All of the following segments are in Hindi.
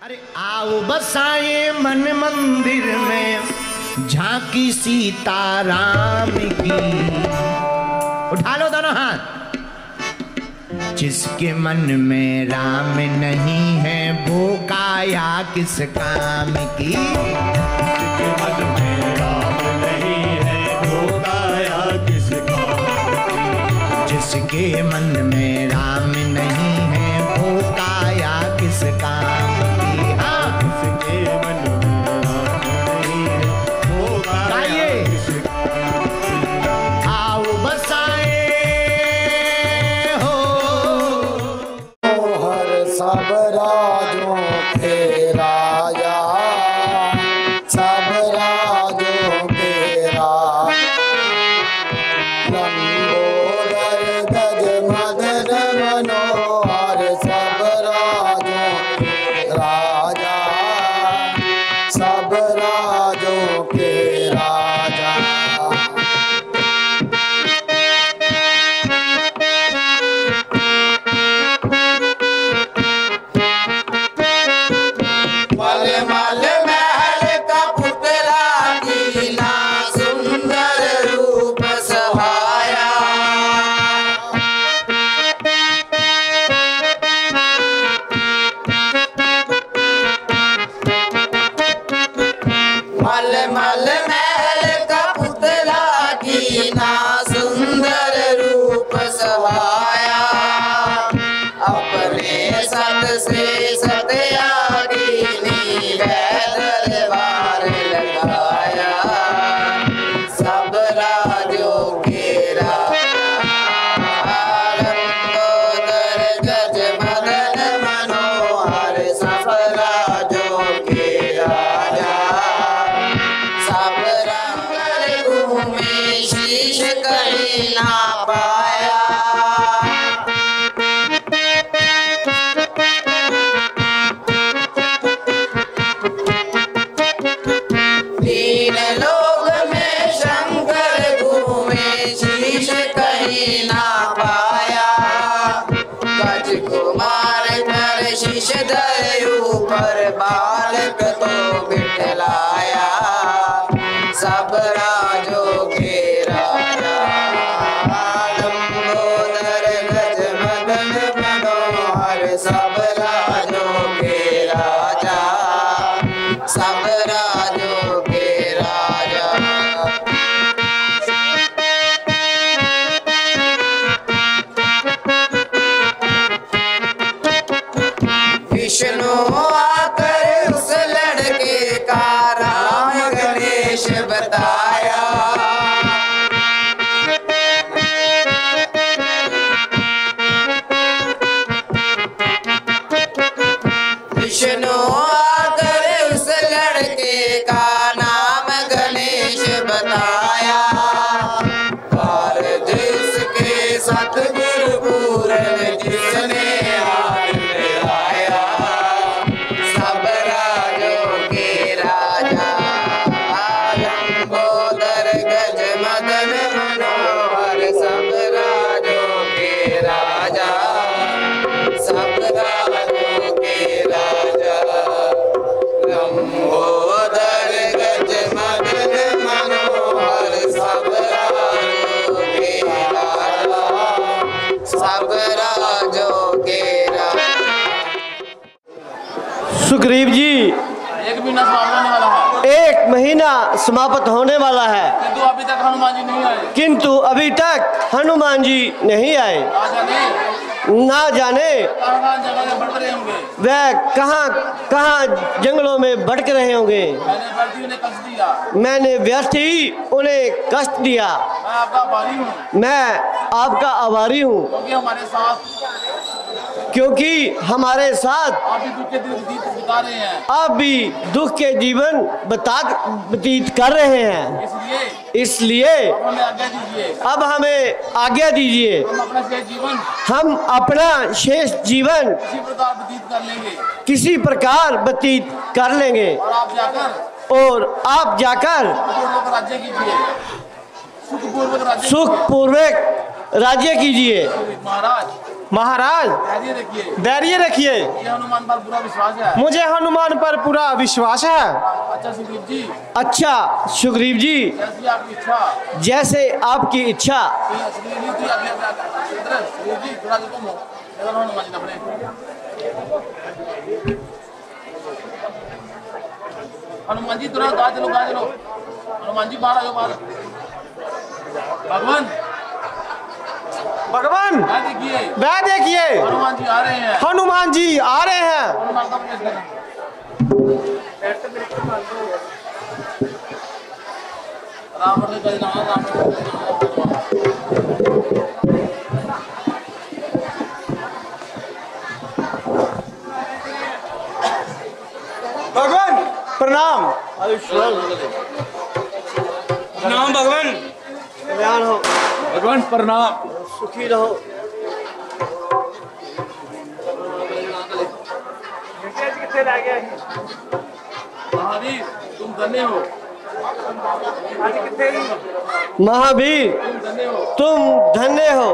अरे आओ बसाए मन मंदिर में झांकी सीताराम की। उठा लो दोनों हाथ। जिसके मन में राम नहीं है वो काया किस काम की। जिसके मन में राम नहीं है वो काया किस काम की। जिसके मन में राम नहीं है वो काया किस काम की। हाँ, जिसके मन में राम नहीं है वो काया किस काम की। आओ बसाए हो हर सब राजों के राजा, सब राजों के राजा। लंबोदर गज मदन मनोहर सब राजों के राजा, सब राजों के राजा। मल मल महल का पुतला दीना सुंदर रूप सहाया। मल मल महल का पुतला दीना सुंदर रूप सहाया। अपने सत से सत्यागिनी दरबार लगाया। सब राजों के राजा, लंबोदर गज मदन मनोहर सब राजों के राजा। सब रंग घूमे शीश कहीं ना पाया। तीन लोग में शंकर घूमे शीश कहीं ना पाया। गज कुमार कर शीश धरे ऊपर बालक तो बिठलाया। सब राजों के राजा, लंबोदर गज मदन मनोहर सब राजों के राजा, सब राजों के राजा। विष्णु आकर उस लड़के का राम गणेश बताया। विष्णु आकर उस लड़के का नाम गणेश बताया। भारत उसके सतगुरु पूरन जिसने हाथ मिलाया। सब राजों के राजा, लंबोदर गज मदन मनोहर सब राजों के राजा, सब राजों के राजा। लंबोदर गज मदन मनोहर सब राजों के राजा, सब राजों के राजा। सुग्रीव जी, एक महीना समाप्त होने वाला है, एक महीना समाप्त होने वाला है, किंतु अभी तक हनुमान जी नहीं आए। किंतु अभी तक हनुमान जी नहीं आए। ना जाने कहाँ जगह में बढ़ रहे होंगे। वह कहाँ कहाँ जंगलों में भटक रहे होंगे। मैंने गलती उन्हें कष्ट दिया, मैंने व्यर्थ ही उन्हें कष्ट दिया। मैं आपका आभारी हूँ, मैं आपका आभारी हूँ, क्योंकि हमारे साथ क्योंकि हमारे साथ आप भी दुख के दिन बिता रहे हैं। आप भी दुख के जीवन व्यतीत कर रहे हैं। इसलिए हमें आज्ञा दीजिए, अब हमें आज्ञा दीजिए। हम अपना शेष जीवन हम अपना शेष जीवन इसी प्रकार व्यतीत कर लेंगे। किसी प्रकार व्यतीत कर लेंगे और आप जाकर और आप जाकर राज्य कीजिए, सुखपूर्वक राज्य सुखपूर्वक राज्य कीजिए। महाराज महाराज धैर्य रखिए। धैर्य रखिए। ये हनुमान पर पूरा विश्वास है। मुझे हनुमान पर पूरा विश्वास है। अच्छा सुग्रीव जी, अच्छा सुग्रीव जी, जैसी आपकी इच्छा। जैसे आपकी इच्छा। सुग्रीव जी थी अभी इधर, सुग्रीव जी थोड़ा जो तुम हो इधर हनुमान जी अपने। हनुमान जी थोड़ा गा चलो, गा चलो। हनुमान जी बाहर आओ, बाहर। भगवान भगवान वह देखिए, वह देखिए, हनुमान जी आ रहे हैं। हनुमान जी आ रहे हैं। हनुमान का प्रवेश करें। राम ने कहा ना, राम ने भगवान प्रणाम। प्रणाम भगवान। कल्याण हो। भगवान प्रणाम। सुखी रहो। महावीर तुम धन्य हो। महावीर तुम धन्य हो। तुम धन्य हो।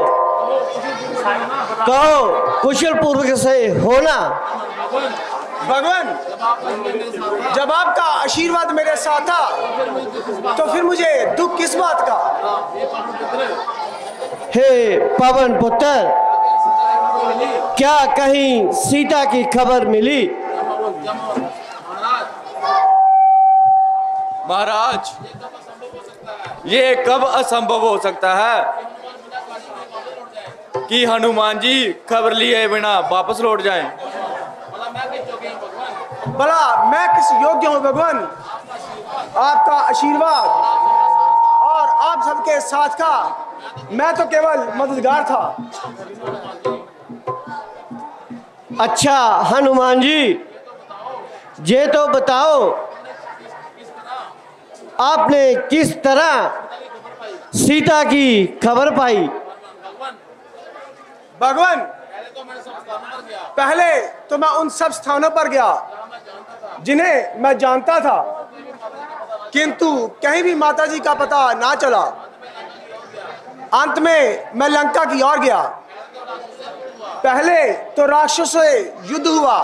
कहो कुशल पूर्वक से होना। भगवान भगवान जब आप मेरे साथ था, जब आपका आशीर्वाद मेरे साथ था फिर मुझे किस बात तो फिर मुझे दुख किस बात का। का? ये पावन पुत्र हे पवन पुत्र, को मिली। क्या कहीं सीता की खबर मिली? महाराज ये कब असंभव हो सकता है कि हनुमान जी खबर लिए बिना वापस लौट जाएं? भला मैं किस योग्य हूँ भगवान? आपका आशीर्वाद और आप सबके साथ का मैं तो केवल मददगार था। अच्छा हनुमान जी, ये तो बताओ आपने किस तरह सीता की खबर पाई? भगवान पहले तो मैं उन सब स्थानों पर गया जिन्हें मैं जानता था, किंतु कहीं भी माताजी का पता ना चला। अंत में मैं लंका की ओर गया। पहले तो राक्षसों से युद्ध हुआ,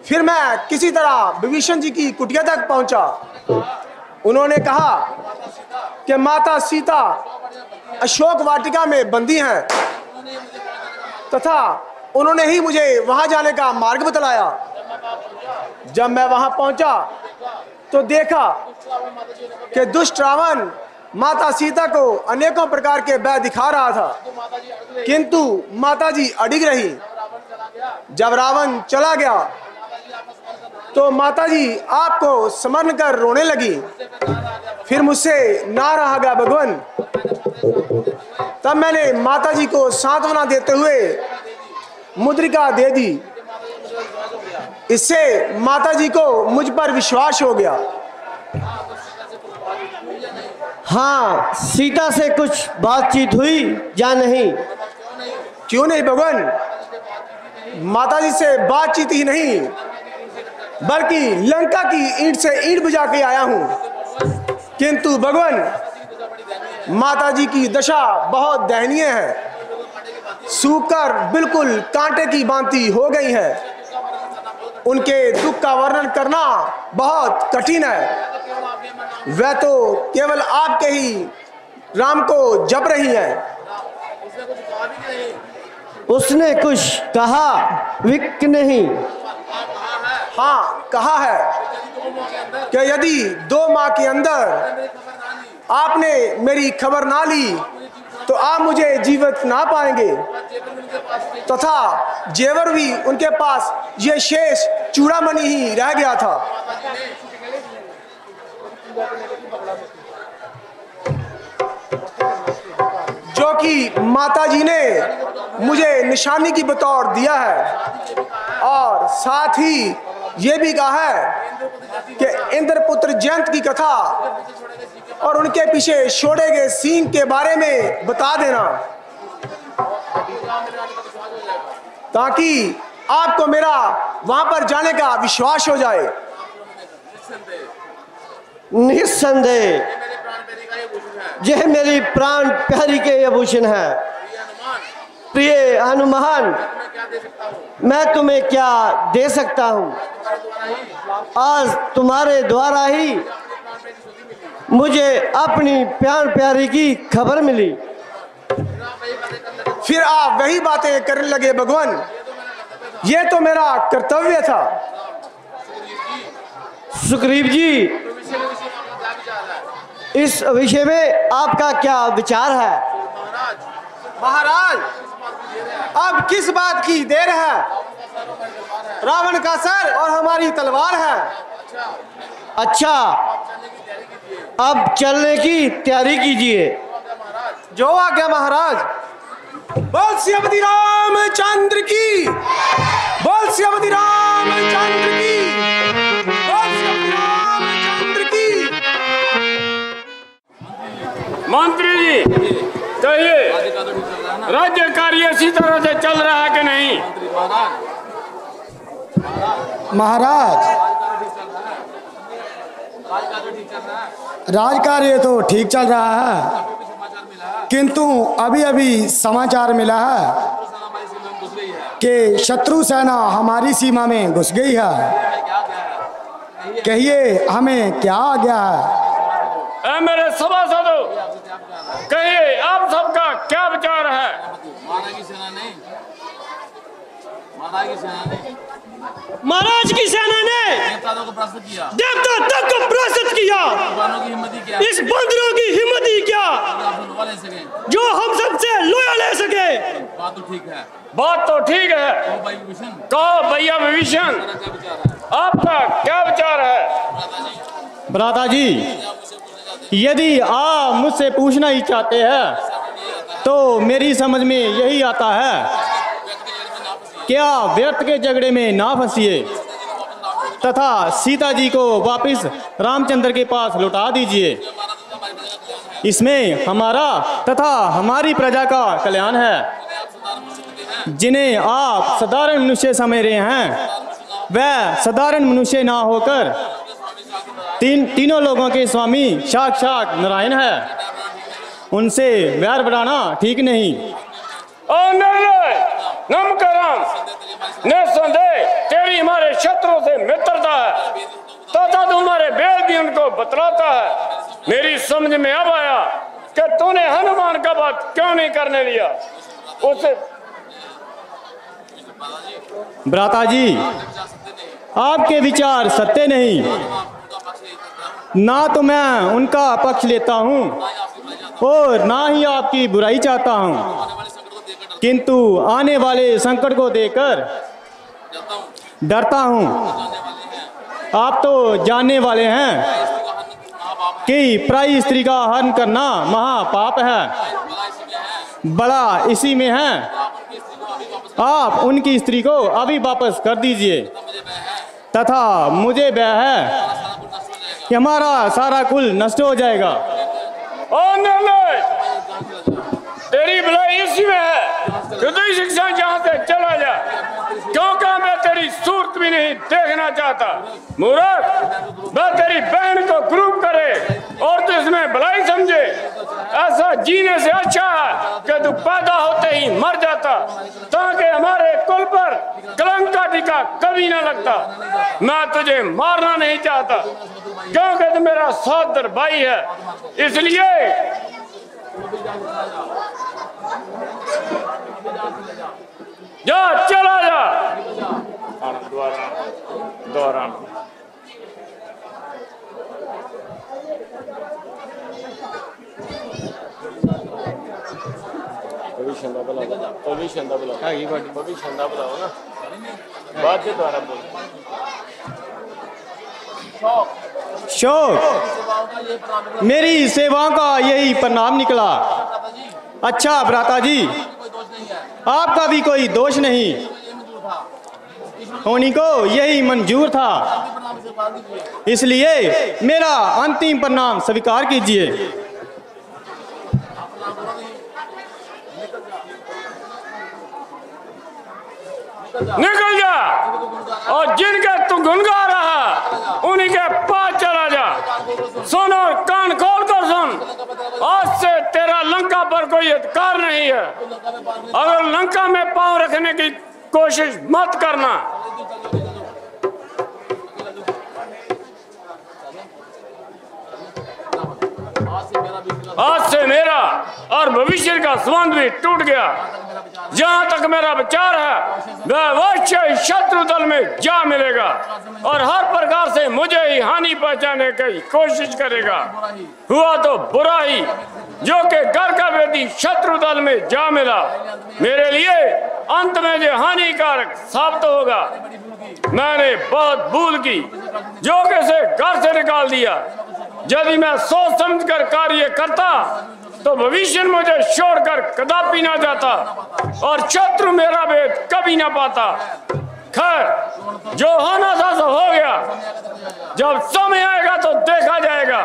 फिर मैं किसी तरह विभीषण जी की कुटिया तक पहुंचा। उन्होंने कहा कि माता सीता अशोक वाटिका में बंदी हैं तथा उन्होंने ही मुझे वहां जाने का मार्ग बतलाया। जब मैं वहां पहुंचा तो देखा कि दुष्ट रावण माता सीता को अनेकों प्रकार के भय दिखा रहा था, किंतु माताजी अडिग रही। जब रावण चला गया तो माताजी आपको स्मरण कर रोने लगी। फिर मुझसे ना रहा गया भगवान। तब मैंने माताजी को सांत्वना देते हुए मुद्रिका दे दी। इससे माताजी को मुझ पर विश्वास हो गया। हाँ, सीता से कुछ बातचीत हुई या नहीं? क्यों नहीं भगवान, माताजी से बातचीत ही नहीं बल्कि लंका की ईंट से ईंट बुझा के आया हूं। किंतु भगवान माताजी की दशा बहुत दयनीय है, सूखकर बिल्कुल कांटे की भांति हो गई है। उनके दुख का वर्णन करना बहुत कठिन है। वह तो केवल आपके ही राम को जप रही है। उसने कुछ कहा विक नहीं? हाँ कहा है कि यदि 2 माह के अंदर आपने मेरी खबर ना ली तो आप मुझे जीवित ना पाएंगे, तथा जेवर भी उनके पास ये शेष चूड़ामणि ही रह गया था। जो कि माताजी ने मुझे निशानी की बतौर दिया है, और साथ ही ये भी कहा है कि इंद्रपुत्र जयंत की कथा और उनके पीछे छोड़े गए सिंह के बारे में बता देना, ताकि आपको मेरा वहां पर जाने का विश्वास हो जाए। निस्संदेह यह मेरी प्राण प्यारी के आभूषण है। प्रिय हनुमान, मैं तुम्हें क्या दे सकता हूँ? आज तुम्हारे द्वारा ही मुझे अपनी प्यार प्यारी की खबर मिली। फिर आप वही बातें करने लगे भगवान, ये तो मेरा कर्तव्य था। सुग्रीव जी, इस विषय में आपका क्या विचार है? महाराज, अब किस बात की देर है? रावण का सर और हमारी तलवार है। अच्छा, अब चलने की तैयारी कीजिए। जो आज्ञा महाराज। बोल श्रीपति रामचंद्र की, बोल श्रीपति रामचंद्र की, बोल श्रीपति रामचंद्र की। मंत्री जी कहिए, राज्य कार्य इसी तरह से चल रहा है कि नहीं? महाराज, राजकार्य तो ठीक चल रहा है, किंतु अभी अभी समाचार मिला है कि शत्रु सेना हमारी सीमा में घुस गई है। कहिए हमें क्या आ गया है? मेरे सभासदों, कहिए आप सबका क्या विचार है? महाराज की सेना ने देवता तक को परास्त किया। इस बंदरों की हिम्मत ही क्या जो हम सबसे लोहा ले सके। बात तो ठीक है, बात तो ठीक है। कहो भैया विभीषण, आपका क्या विचार है? भ्राता जी, यदि आप मुझसे पूछना ही चाहते हैं तो मेरी समझ में यही आता है, क्या व्यर्थ के झगड़े में ना फंसिए तथा सीता जी को वापस रामचंद्र के पास लौटा दीजिए। इसमें हमारा तथा हमारी प्रजा का कल्याण है। जिन्हें आप साधारण मनुष्य समझ रहे हैं, वह साधारण मनुष्य ना होकर तीनों लोगों के स्वामी साक्षात नारायण है। उनसे वैर बढ़ाना ठीक नहीं। निस्संदेह तेरी हमारे शत्रुओं से मित्रता है तथा तुम्हारे वेद भी उनको बतलाता है। मेरी समझ में अब आया कि तूने हनुमान का बात क्यों नहीं करने दिया। उसे भ्राता जी, आपके विचार सत्य नहीं, ना तो मैं उनका पक्ष लेता हूँ और ना ही आपकी बुराई चाहता हूँ, किंतु आने वाले संकट को देखकर डरता हूँ। आप तो जानने वाले हैं कि पराई स्त्री का हरण करना महापाप है, बड़ा इसी में है। आप उनकी स्त्री को अभी वापस कर दीजिए तथा मुझे भय है कि हमारा सारा कुल नष्ट हो जाएगा। तेरी भलाई इसी में है कि तू शिक्षा जहाँ से चला जा, क्योंकि मैं तेरी सूरत भी नहीं देखना चाहता। मूर्ख, वह तेरी बहन को ग्रुप करे और तू इसमें भलाई समझे। ऐसा जीने से अच्छा है कि तू पैदा होते ही मर जाता, ताकि हमारे कुल पर कलंक का टीका कभी ना लगता। मैं तुझे मारना नहीं चाहता क्योंकि तू मेरा सहोदर भाई है, इसलिए जा, चला जा। दोबारा बुलाओ ना, बात से दोबारा बोल। शोक, मेरी सेवाओं का यही परिणाम निकला। अच्छा भ्राता जी, आपका भी कोई दोष नहीं, होनी को यही मंजूर था, इसलिए मेरा अंतिम प्रणाम स्वीकार कीजिए। निकल जा और जिनके तू गुनगा रहा उन्हीं के पास चला जा। सुन और कान खोल कर सुन, आज से तेरा लंका पर कोई अधिकार नहीं है। अगर लंका में पांव रखने की कोशिश मत करना। आज से मेरा और भविष्य का संबंध भी टूट गया। जहां तक मेरा विचार है वह अवश्य ही शत्रु दल में जा मिलेगा और हर प्रकार से मुझे ही हानि पहुंचाने की कोशिश करेगा। हुआ तो बुरा ही जो कि घर का व्यक्ति शत्रु दल में जा मिला। मेरे लिए अंत में जो हानिकारक साबित होगा। मैंने बहुत भूल की जो कि उसे घर से निकाल दिया। यदि मैं सोच समझकर कार्य करता तो भविष्य मुझे छोड़कर कदापि ना जाता और शत्रु मेरा भेद कभी ना पाता। खैर जो होना था सो हो गया। जब समय आएगा तो देखा जाएगा।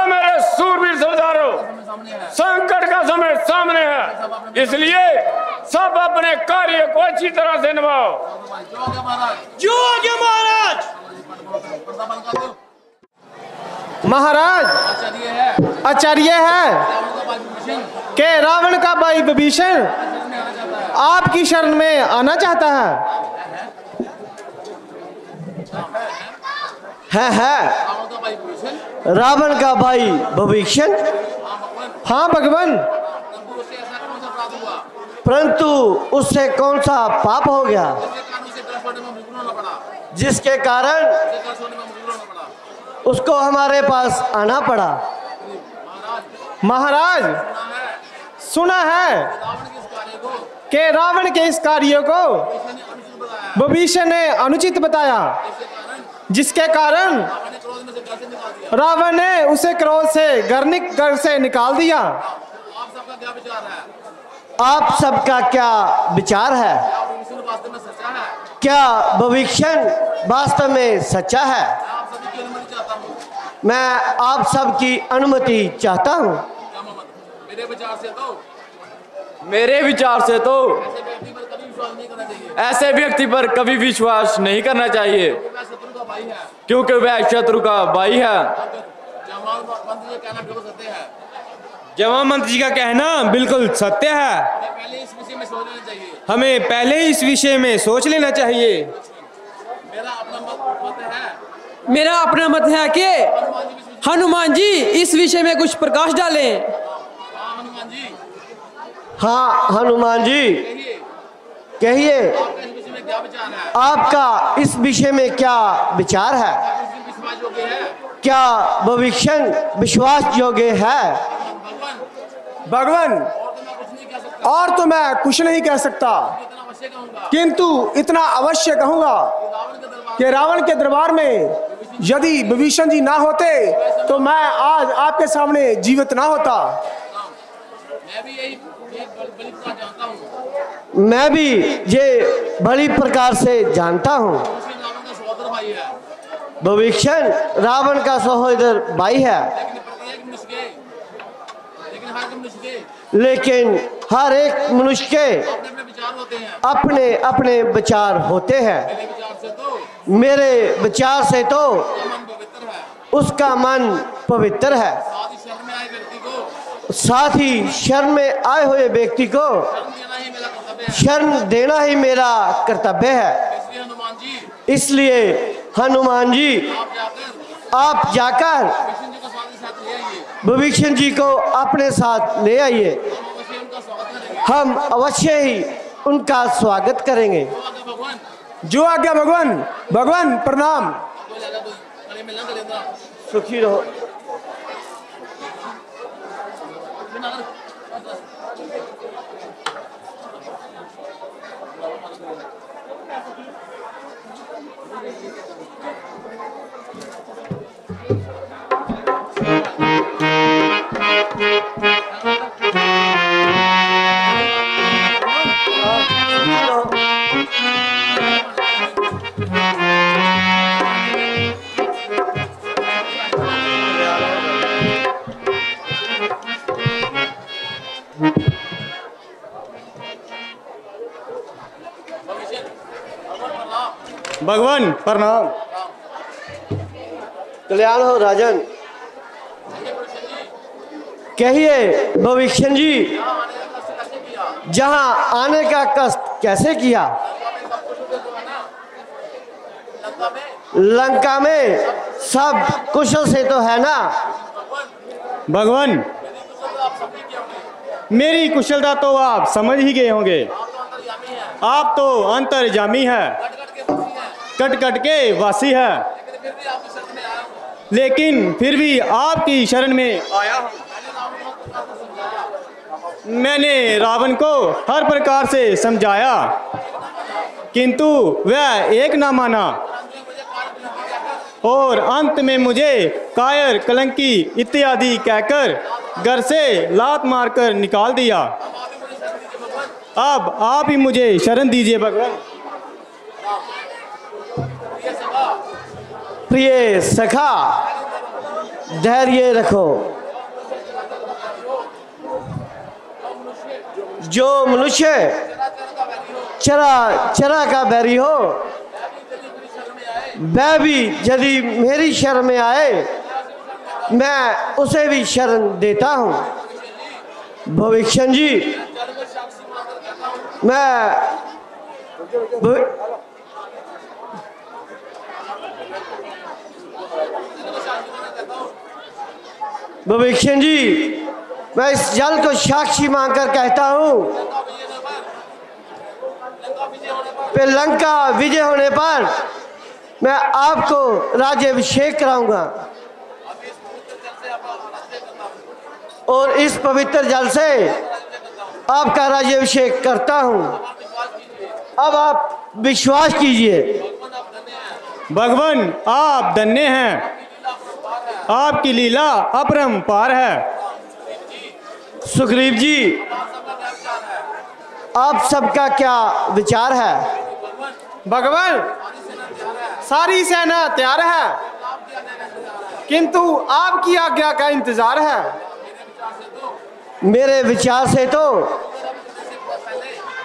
मेरे सूरवीर सरदारों, संकट का समय सामने है, इसलिए सब अपने कार्य को अच्छी तरह से निभाओ। जो महाराज। महाराज आचार्य है कि रावण का भाई विभीषण आपकी शरण में आना चाहता है रावण का भाई विभीषण। हाँ भगवान, परंतु उससे कौन सा पाप हो गया जिसके कारण उसको हमारे पास आना पड़ा? महाराज सुना है कि रावण के इस कार्य को विभीषण ने अनुचित बताया, जिसके कारण रावण ने उसे क्रोध से घर से निकाल दिया। आप सबका क्या विचार है? क्या विभीषण वास्तव में सच्चा है? मैं आप सबकी अनुमति चाहता हूँ। मेरे विचार से तो ऐसे व्यक्ति पर कभी विश्वास नहीं करना चाहिए, क्योंकि वह शत्रु का भाई है। जमा मंत्री जी का कहना बिल्कुल सत्य है। हमें पहले इस विषय में सोच लेना चाहिए। मेरा अपना मत है कि हनुमान जी इस विषय में कुछ प्रकाश डालें। हाँ हनुमान जी कहिए, आपका इस विषय में क्या विचार है? क्या विभीषण विश्वास योग्य है? भगवान और तो मैं कुछ नहीं कह सकता, किंतु इतना अवश्य कहूंगा कि रावण के दरबार में यदि विभीषण जी ना होते तो मैं आज आपके सामने जीवित ना होता। मैं भी ये बड़ी प्रकार से जानता हूँ। विभीषण रावण का सहोदर भाई है, लेकिन हर एक मनुष्य के अपने अपने विचार होते हैं। मेरे विचार से तो उसका मन पवित्र है, साथ ही शरण में आए हुए व्यक्ति को शरण देना ही मेरा कर्तव्य है। इसलिए हनुमान जी आप जाकर विभीषण जी को अपने साथ ले आइए। हम अवश्य ही उनका स्वागत करेंगे। जो आज्ञा भगवान। भगवान प्रणाम। सुखी रहो। भगवान प्रणाम। कल्याण हो राजन। कहिए भविष्य जी, जहां आने का कष्ट कैसे किया? लंका में सब कुशल से तो है ना? भगवान, मेरी कुशलता तो आप समझ ही गए होंगे। आप तो अंतर्यामी है, कट कट के वासी है, लेकिन फिर भी आपकी शरण में आया हूं। मैंने रावण को हर प्रकार से समझाया, किंतु वह एक ना माना और अंत में मुझे कायर, कलंकी इत्यादि कहकर घर से लात मारकर निकाल दिया। अब आप ही मुझे शरण दीजिए भगवान। प्रिय सखा, धैर्य रखो। जो मनुष्य चरा चरा का बैरी हो, वह भी यदि मेरी शरण में आए, मैं उसे भी शरण देता हूँ। भविष्य जी, भविष्य जी, मैं इस जल को साक्षी मानकर कहता हूँ कि लंका विजय होने पर मैं आपको राज्याभिषेक कराऊंगा और इस पवित्र जल से आपका राज्याभिषेक करता हूँ। अब आप विश्वास कीजिए। भगवान, आप धन्य हैं, आपकी लीला अपरंपार है। सुग्रीव जी, आप सबका क्या विचार है? भगवान, सारी सेना तैयार है, किंतु आपकी आज्ञा का इंतजार है। मेरे विचार से तो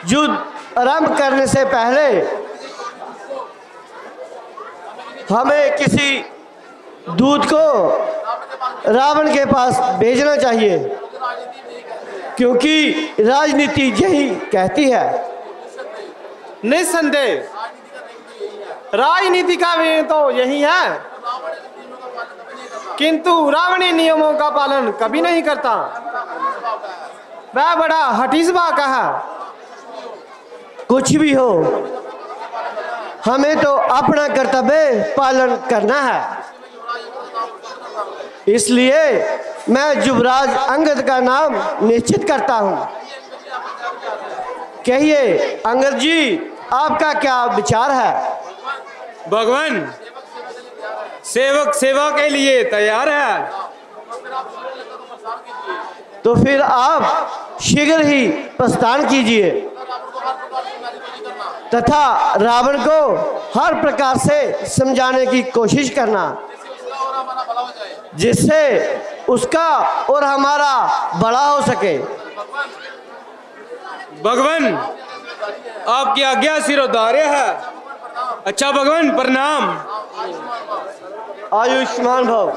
युद्ध आरंभ करने से पहले हमें किसी दूत को रावण के पास भेजना चाहिए, क्योंकि राजनीति यही कहती है। निस्संदेह राजनीति का भी तो यही है, किंतु रावणी नियमों का पालन कभी नहीं करता। वह बड़ा हठीसबा का है। कुछ भी हो, हमें तो अपना कर्तव्य पालन करना है। इसलिए मैं युवराज अंगद का नाम निश्चित करता हूं। कहिए अंगद जी, आपका क्या विचार है? भगवान, सेवक सेवा के लिए तैयार है। तो फिर आप शीघ्र ही प्रस्थान कीजिए तथा रावण को हर प्रकार से समझाने की कोशिश करना, जिससे उसका और हमारा भला हो सके। भगवान, आपकी आज्ञा सिरोधार्य है। अच्छा भगवान, प्रणाम। आयुष्मान भव।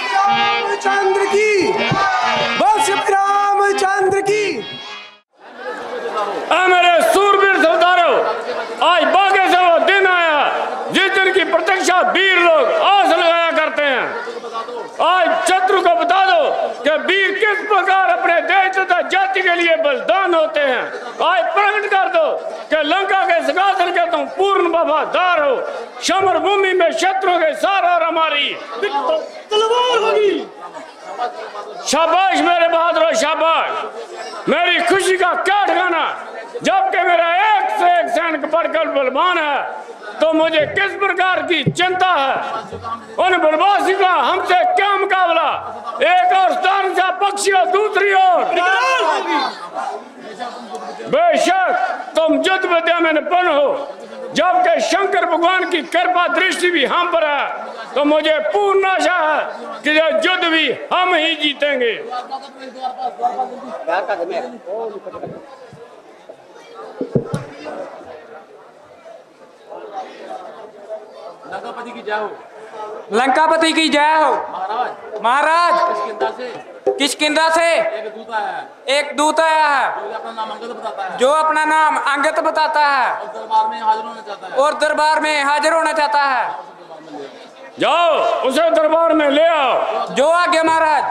रामचंद्र की, बोल श्री रामचंद्र की। मेरे सूरवीर सरदारों, आज बागे से वो दिन आया जिस दिन की प्रतीक्षा वीर लोग आस लगाया करते हैं। आज शत्रु को बता दो कि वीर किस प्रकार अपने देश तथा जाति के लिए बलिदान होते हैं। आज प्रकट कर दो कि लंका के सिंहासन के तुम पूर्ण वफादार हो। समर भूमि में शत्रु के सारा और हमारी तलवार होगी। शाबाश मेरे बहादुर, शाबाश। मेरी खुशी का क्या ठिकाना, जबकि मेरा एक से एक सैनिक बढ़कर बलवान है, तो मुझे किस प्रकार की चिंता है। उन बलवासी का हमसे क्या मुकाबला। एक और स्थान से पक्षी और दूसरी ओर। बेशक तुम युद्ध विद्या में निपुण हो, जबकि शंकर भगवान की कृपा दृष्टि भी हम पर है, तो मुझे पूर्ण आशा है कि यह युद्ध भी हम ही जीतेंगे। लंकापति की जय हो। लंकापति की जय हो। महाराज किष्किंधा से एक दूत आया है जो अपना नाम अंगद बताता है और दरबार में हाजिर होना चाहता है। जाओ उसे दरबार में ले आओ। जो आज्ञा महाराज।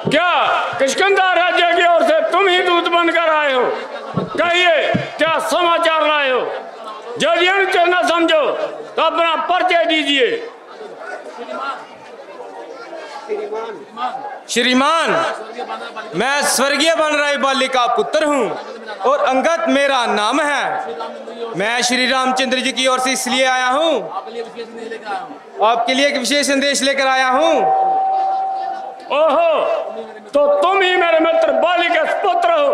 क्या किष्किंधा राज्य की ओर से तुम ही दूत बनकर आए हो? कहिए क्या समाचार लाए हो? यदि अनुचित न समझो तो अपना परिचय दीजिए। श्रीमान, मैं स्वर्गीय बनराई बाली का पुत्र हूँ और अंगद मेरा नाम है। मैं श्री रामचंद्र जी की ओर से इसलिए आया हूँ, आपके लिए एक विशेष संदेश लेकर आया हूँ। ओहो, तो तुम ही मेरे मित्र बाली के पुत्र हो।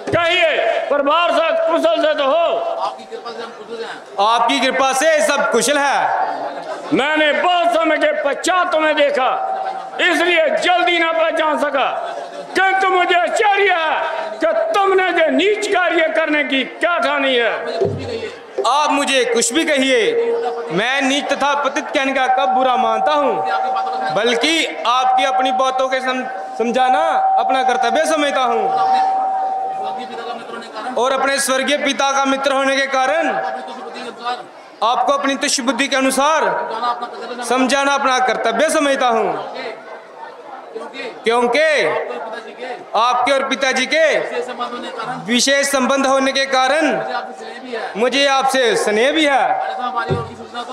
कहिए परिवार से कुशल से तो हो? आपकी कृपा से सब कुशल है। मैंने बहुत समय के पश्चात तुम्हें देखा, इसलिए जल्दी ना पहचान सका, किंतु मुझे आश्चर्य है कि तुमने जो नीच कार्य करने की क्या ठानी है। आप मुझे कुछ भी कहिए, मैं नीच तथा पतित कहने का कब बुरा मानता हूँ, बल्कि आपकी अपनी बातों के समझाना अपना कर्तव्य समझता हूँ और अपने स्वर्गीय पिता का मित्र होने के कारण आपको अपनी तुच्छ बुद्धि के अनुसार समझाना अपना कर्तव्य समझता हूँ, क्योंकि आपके और पिताजी के विशेष संबंध होने के कारण मुझे आपसे स्नेह भी है।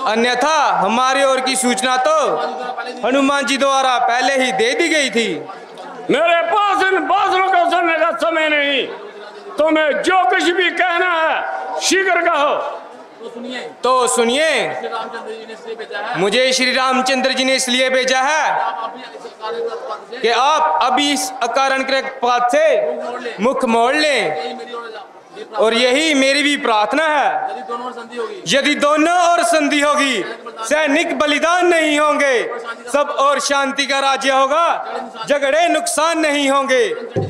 अन्यथा हमारी ओर की सूचना तो हनुमान जी द्वारा पहले ही दे दी गई थी। मेरे पास इन बातों को सुनने का समय नहीं। तुम्हें जो कुछ भी कहना है शीघ्र कहो। तो सुनिए, मुझे श्री रामचंद्र जी ने इसलिए भेजा है कि आप अभी इस अकारण कृपात से मुख मोड़ लें, और यही मेरी भी प्रार्थना है। यदि दोनों और संधि होगी, सैनिक बलिदान नहीं होंगे, सब और शांति का राज्य होगा, झगड़े नुकसान नहीं होंगे।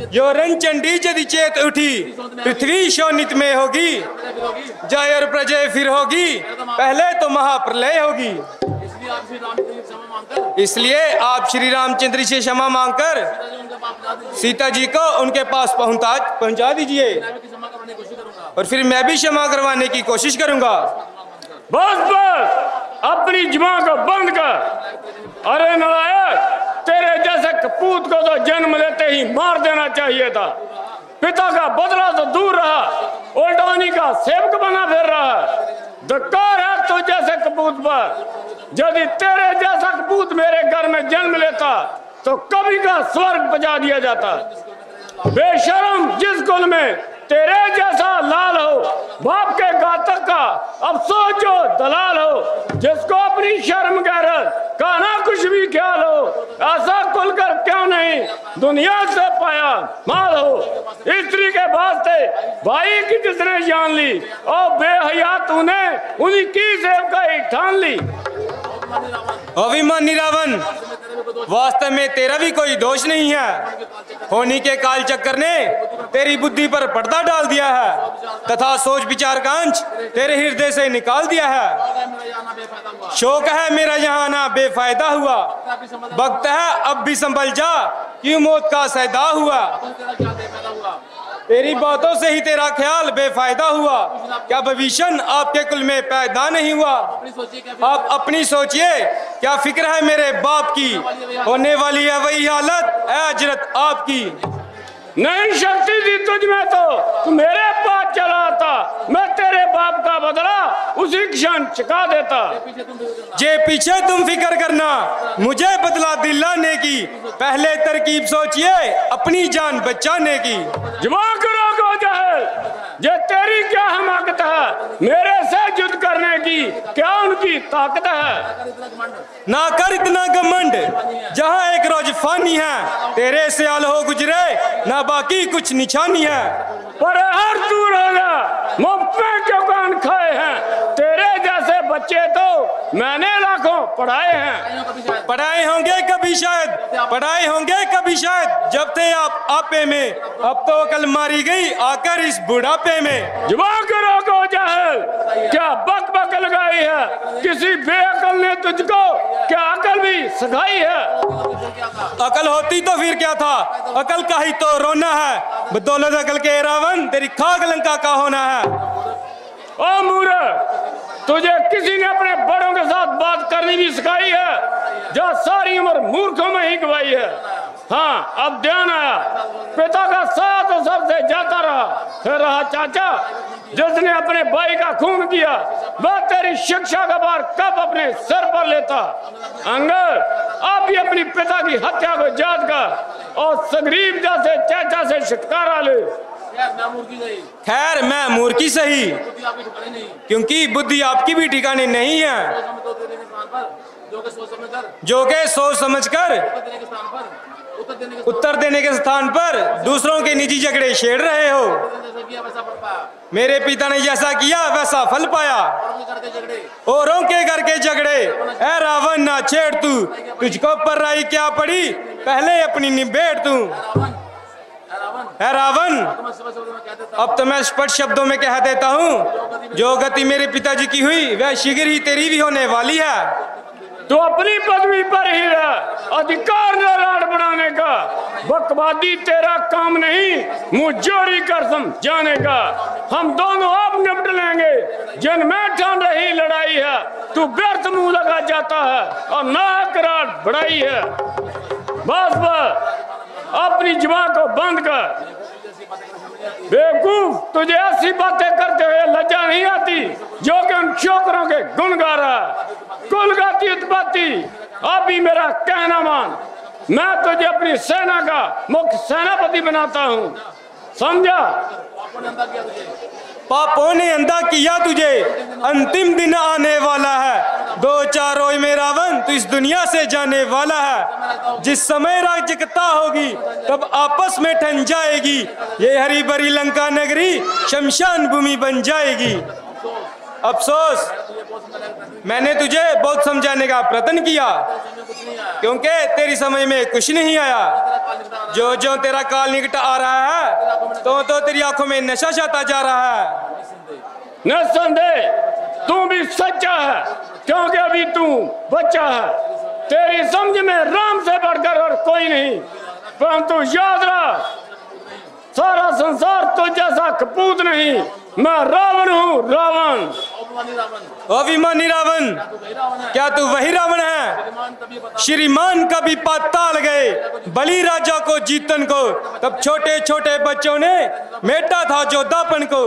जो रणचंडी यदि चेत उठी, पृथ्वी शोनित में होगी, जय और प्रजय फिर होगी, पहले तो महाप्रलय होगी। इसलिए आप श्री रामचंद्र से क्षमा मांगकर सीता जी को उनके पास पहुंचा दीजिए, और फिर मैं भी क्षमा करवाने की कोशिश करूंगा। बस बस, अपनी जुबान को बंद कर। अरे नालायक, तेरे जैसे कपूत को तो जन्म लेते ही मार देना चाहिए था। पिता का बदला तो दूर रहा, ओल्डानी का सेवक बना फिर रहा है। धिक्कार है तो जैसे कपूत पर। यदि तेरे जैसा कपूत मेरे घर में जन्म लेता तो कभी का स्वर्ग बजा दिया जाता। बेशरम, जिस कुल में तेरे जैसा लाल हो, बाप के घातक का अफसोस जो दलाल हो, जिसको अपनी शर्म गैरत का ना कुछ भी ख्याल हो, ऐसा खुलकर क्यों नहीं दुनिया से पाया माल हो। स्त्री के वास्ते भाई की जिसने जान ली, और बेहया तूने उन्हीं की सेवकाई ठान ली। अभिमानी रावण, वास्तव में तेरा भी कोई दोष नहीं है। होनी के काल चक्कर ने तेरी बुद्धि पर पर्दा डाल दिया है तथा सोच विचार का अंश तेरे हृदय से निकाल दिया है। शोक है मेरा यहाँ आना बेफायदा हुआ, वक्त है अब भी संभल जा, क्यों मौत का सैदा हुआ। तेरी बातों से ही तेरा ख्याल बेफायदा हुआ, क्या भविष्य आपके कुल में पैदा नहीं हुआ। आप अपनी सोचिए, क्या फिक्र है मेरे बाप की, होने वाली है वही हालत है अजरत आपकी। नहीं शक्ति थी तुझ में तो मेरे पास चला आता, मैं तेरे बाप का बदला उसी क्षण चुका देता। जे पीछे तुम फिक्र करना, मुझे बदला दिलाने की, पहले तरकीब सोचिए अपनी जान बचाने की। जवान करो को जाहिल, जे तेरी क्या हमाकत है, मेरे से युद्ध करने की क्या उनकी ताकत है। ना कर इतना घमंड, जहाँ एक रोज फानी है, तेरे सयाल हो गुजरे ना बाकी कुछ निशानी है। पर हर दूर हो गया, मुफ्त में क्यों कान खाए हैं, तेरे जैसे बच्चे तो मैंने लाखों पढ़ाए हैं। पढ़ाए होंगे कभी शायद, पढ़ाए होंगे कभी शायद, जब थे आप आपे में, अब तो अकल मारी गई आकर इस बुढ़ापे में। जवान करो को जाहिल, क्या बक बक लगाई है, किसी बेअकल ने तुझको क्या अकल भी सिखाई है। अकल होती तो फिर क्या था, अकल का ही तो रोना है, बदौलत अकल के रावण तेरी खाक लंका का होना है। ओ मूर्ख, तुझे किसी ने अपने बड़ों के साथ बात करनी भी सिखाई है, जो सारी उम्र मूर्खों में ही गवाई है। हाँ, अब ध्यान आया, पिता का साथ तो सबसे जाता रहा, फिर रहा चाचा जिसने अपने भाई का खून किया, वह तेरी शिक्षा का भार कब अपने सर पर लेता। अंगद, आप भी अपनी पिता की हत्या को याद कर और सगरीब जैसे चाचा से छुटकारा ले। खैर मैं मूर्खी सही, क्योंकि बुद्धि आपकी भी ठिकाने नहीं है। जो के सोच समझकर उत्तर देने के स्थान पर दूसरों के निजी झगड़े छेड़ रहे हो। मेरे पिता ने जैसा किया वैसा फल पाया, औरों के घर के झगड़े ऐ रावण ना छेड़ तू, तुझको पर्राई क्या पड़ी, पहले अपनी निबेड़ तू। है रावण, अब तो मैं स्पष्ट शब्दों में कह देता हूँ, जो गति मेरे पिताजी की हुई वह शीघ्र ही तेरी भी होने वाली है। तो अपनी पदवी पर ही रह, अधिकार न राड़ बढ़ाने का, बकवादी तेरा काम नहीं, मुँह जोड़ी कर समझाने का। हम दोनों अब निपट लेंगे, जिनमें ठान रही लड़ाई है, तू व्यर्थ मुंह लगा जाता है और नाक राड़ बढ़ाई है। बस बस, अपनी जुबान को बंद कर। बेवकूफ, तुझे ऐसी बातें करते हुए लज्जा नहीं आती जो कि उन छोकरों के गुण गा रहा है। कुल गाती उत्पत्ति, अभी मेरा कहना मान, मैं तुझे अपनी सेना का मुख्य सेनापति बनाता हूँ, समझा। पापों ने अंधा किया तुझे, अंतिम दिन आने वाला है, दो चार रोज में रावण तू इस दुनिया से जाने वाला है। जिस समय राज्यकता होगी तब आपस में ठन जाएगी, ये हरी भरी लंका नगरी शमशान भूमि बन जाएगी। अफसोस, मैंने तुझे बहुत समझाने का प्रयत्न किया, क्योंकि तेरी समझ में कुछ नहीं आया। जो जो तेरा काल निकट आ रहा है, तो तेरी आंखों में नशा छाता जा रहा है। निस्संदेह तू भी सच्चा है, क्योंकि अभी तू बच्चा है। तेरी समझ में राम से बढ़कर और कोई नहीं, परंतु याद रख, सारा संसार तो जैसा कपूत नहीं, मैं रावण हूँ, रावण। अभिमानी रावण, क्या तू वही रावण है? श्रीमान कभी पाताल गए बलि राजा को जीतन को, तब छोटे छोटे बच्चों ने मेटा था जोधापन को।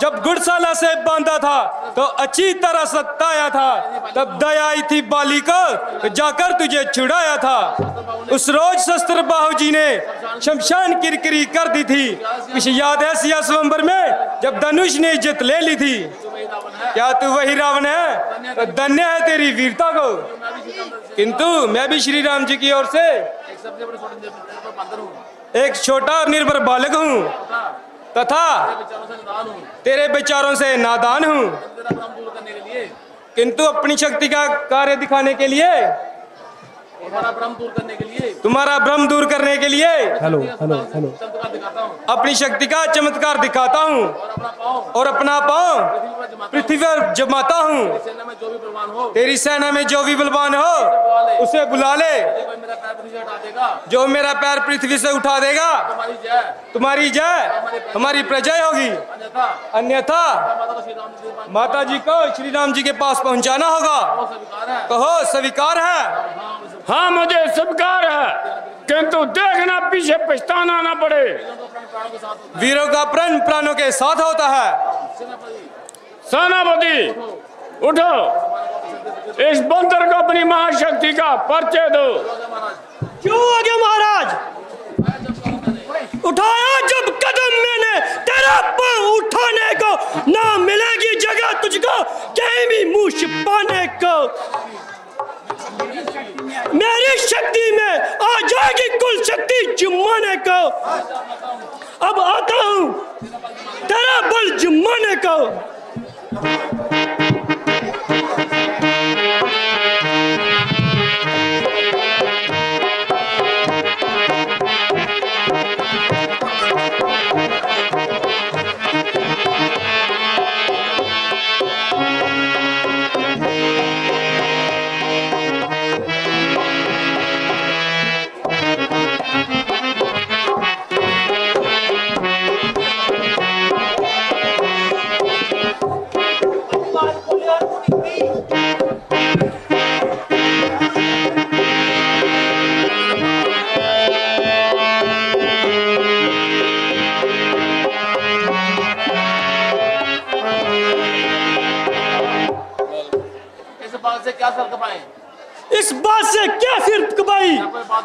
जब गुड़साला से बांधा था तो अच्छी तरह सताया था, तब दया आई थी बाली को, जाकर तुझे छुड़ाया था। उस रोज शस्त्र बाहूजी ने शमशान किरकिरी कर दी थी, कुछ याद है सिया स्वयंवर में जब धनुष ने इज्जत ले ली थी? क्या तू वही रावण है? तो धन्य है तेरी वीरता को। किंतु मैं भी श्री राम जी की ओर से एक छोटा और निर्भर बालक हूँ, तथा तेरे विचारों से नादान हूँ, किंतु अपनी शक्ति का कार्य दिखाने के लिए, तुम्हारा भ्रम दूर करने के लिए हेलो हेलो हेलो अपनी शक्ति का चमत्कार दिखाता हूँ और अपना पांव पृथ्वी पर जमाता हूँ। तेरी सेना में जो भी बलवान हो उसे बुला ले, जो मेरा पैर पृथ्वी से उठा देगा तुम्हारी जय हमारी प्रजय होगी, अन्यथा माता जी को श्री राम जी के पास पहुंचाना होगा। कहो स्वीकार है? हाँ मुझे स्वीकार है, किंतु देखना पीछे पछताना ना पड़े। वीरों का प्रण प्राणों के साथ होता है। सेनापति उठो, इस बंदर को अपनी महाशक्ति का परिचय दो। क्यों आगे महाराज? उठाया जब कदम मैंने तेरा पांव उठाने को, ना मिलेगी जगह तुझको कहीं भी मुंह छिपाने को। मेरी शक्ति में आ जाएगी कुल शक्ति जुम्माने को। अब आता हूं तेरा बल जुम्माने को। इस बात से क्या सिर कपाई?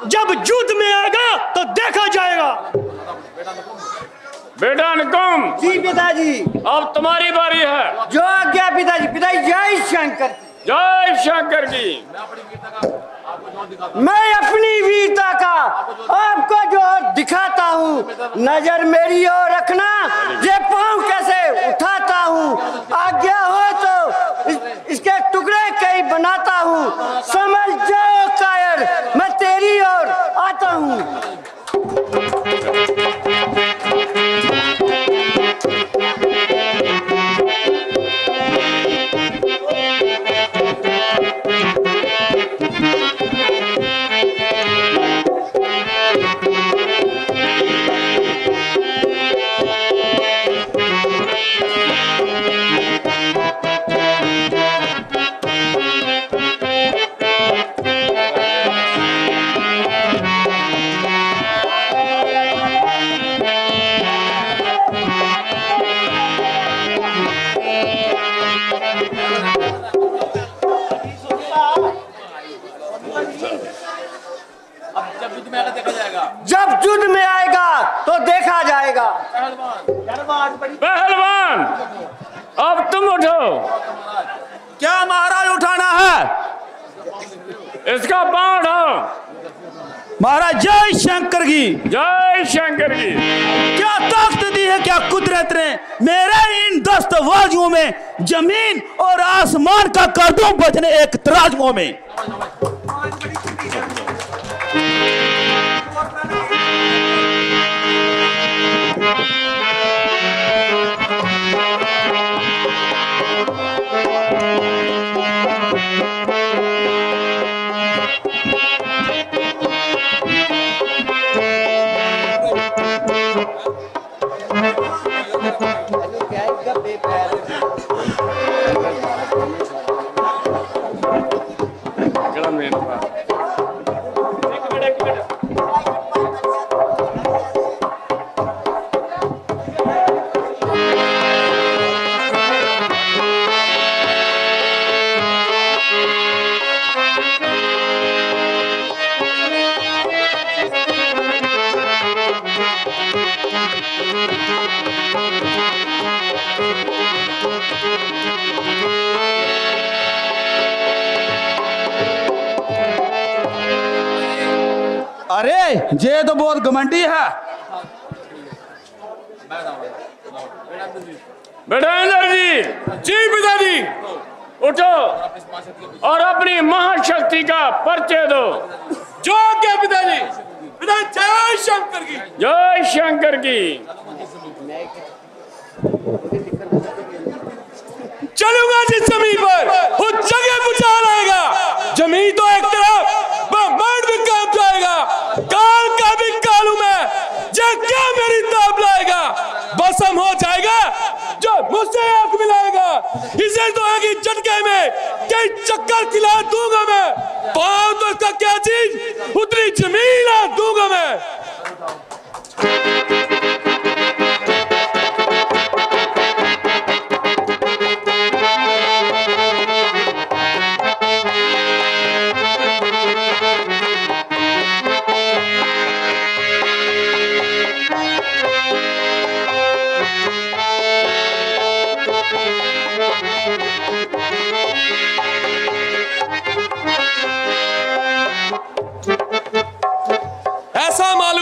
जब युद्ध में आएगा तो देखा जाएगा। बेटा निकुम। जी पिताजी। अब तुम्हारी बारी है। जो आज्ञा पिताजी। पिताजी जय शंकर। जय शंकर की। मैं अपनी वीरता का आपको जो दिखाता हूँ, नजर मेरी ओर रखना, ये पाँव कैसे उठाता हूँ। आज्ञा हो तो इसके टुकड़े कई बनाता हूँ। समझ जाओ कायर, मैं तेरी ओर आता हूँ। जब युद्ध में आएगा तो देखा जाएगा। पहलवान अब तुम उठो। क्या महाराज उठाना है? इसका पांव उठाओ। महाराज जय शंकर की। जय शंकर की। क्या ताकत दी है, क्या कुदरत ने मेरे इन दस्त बाजुओं में, जमीन और आसमान का कर दूं बचने एक तराजुओं में। अरे ये तो बहुत घमंडी है। बेटा इंद्र जी। जी पिताजी। उठो और अपनी महाशक्ति का परिचय दो। जो क्या पिताजी। पिता जय शंकर की। जय शंकर की। चलूंगा जिस जमीन पर उस जगह भूचाल आएगा। जमीन तो एक तरफ, ब्रह्मांड भी कांप जाएगा। काल का भी कालू में जग क्या मेरी ताप लाएगा। भस्म हो जाएगा जो मुझसे आंख मिलाएगा। इसे तो आगे झटके में कई चक्कर खिला दूंगा मैं। पाँव तो इसका क्या चीज, उतनी जमीन आ दूंगा मैं।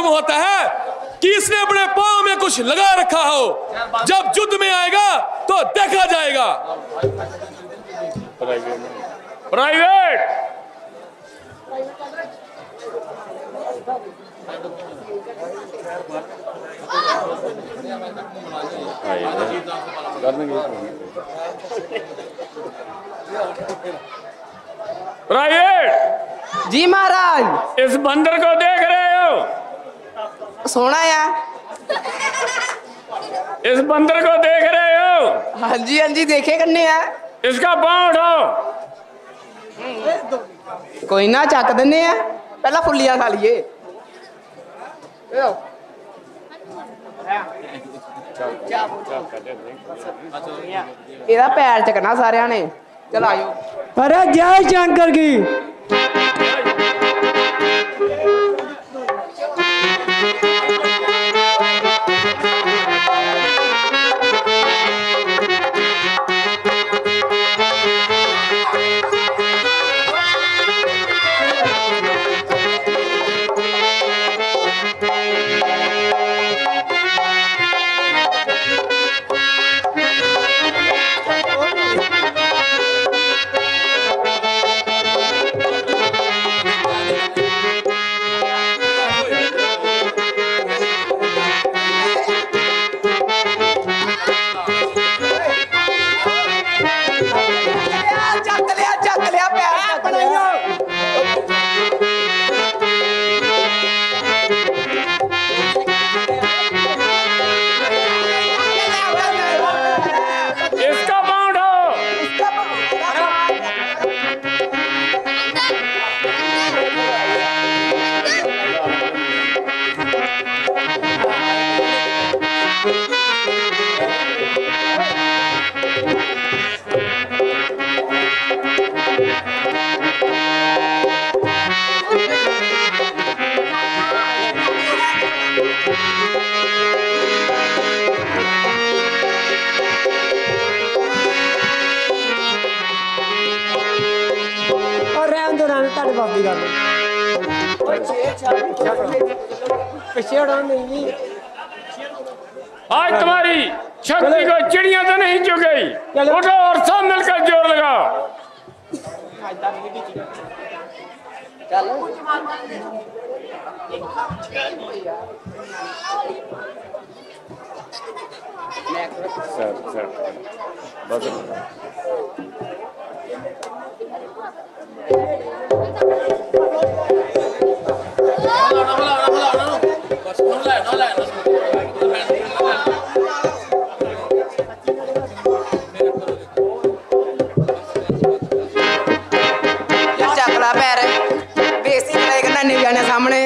होता है कि इसने अपने पांव में कुछ लगा रखा हो। जब युद्ध में आएगा तो देखा जाएगा। प्राइवेट प्राइवेट जी महाराज। इस बंदर को देख रहे हो? सोना है। इस बंदर को देख रहे हो? हाँ जी देखे करने हैं। इसका पांव उठाओ। कोई ना चक देने हैं, पहला फुलियां खा लिए। ਇਹਦਾ ਪੈਰ ਚੱਕਣਾ ਸਾਰਿਆਂ ਨੇ। ਚਲ ਆਇਓ। अरे जय शंकर की। आज तुम्हारी शक्ति को चिड़िया तो नहीं चुक गई। उठो और सब मिलकर जोर लगाओ। ਚੱਕਲਾ ਪੈਰ ਬੇਸੀ ਕਰਾਏਗਾ ਨਾਨੇ ਜਾਣੇ ਸਾਹਮਣੇ।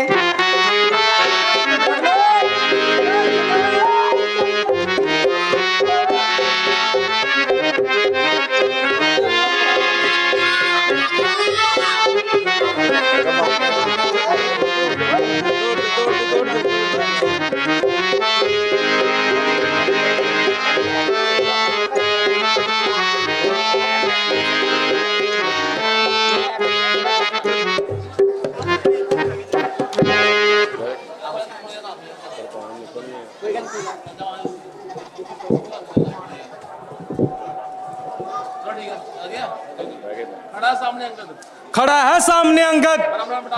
खड़ा है सामने अंगद,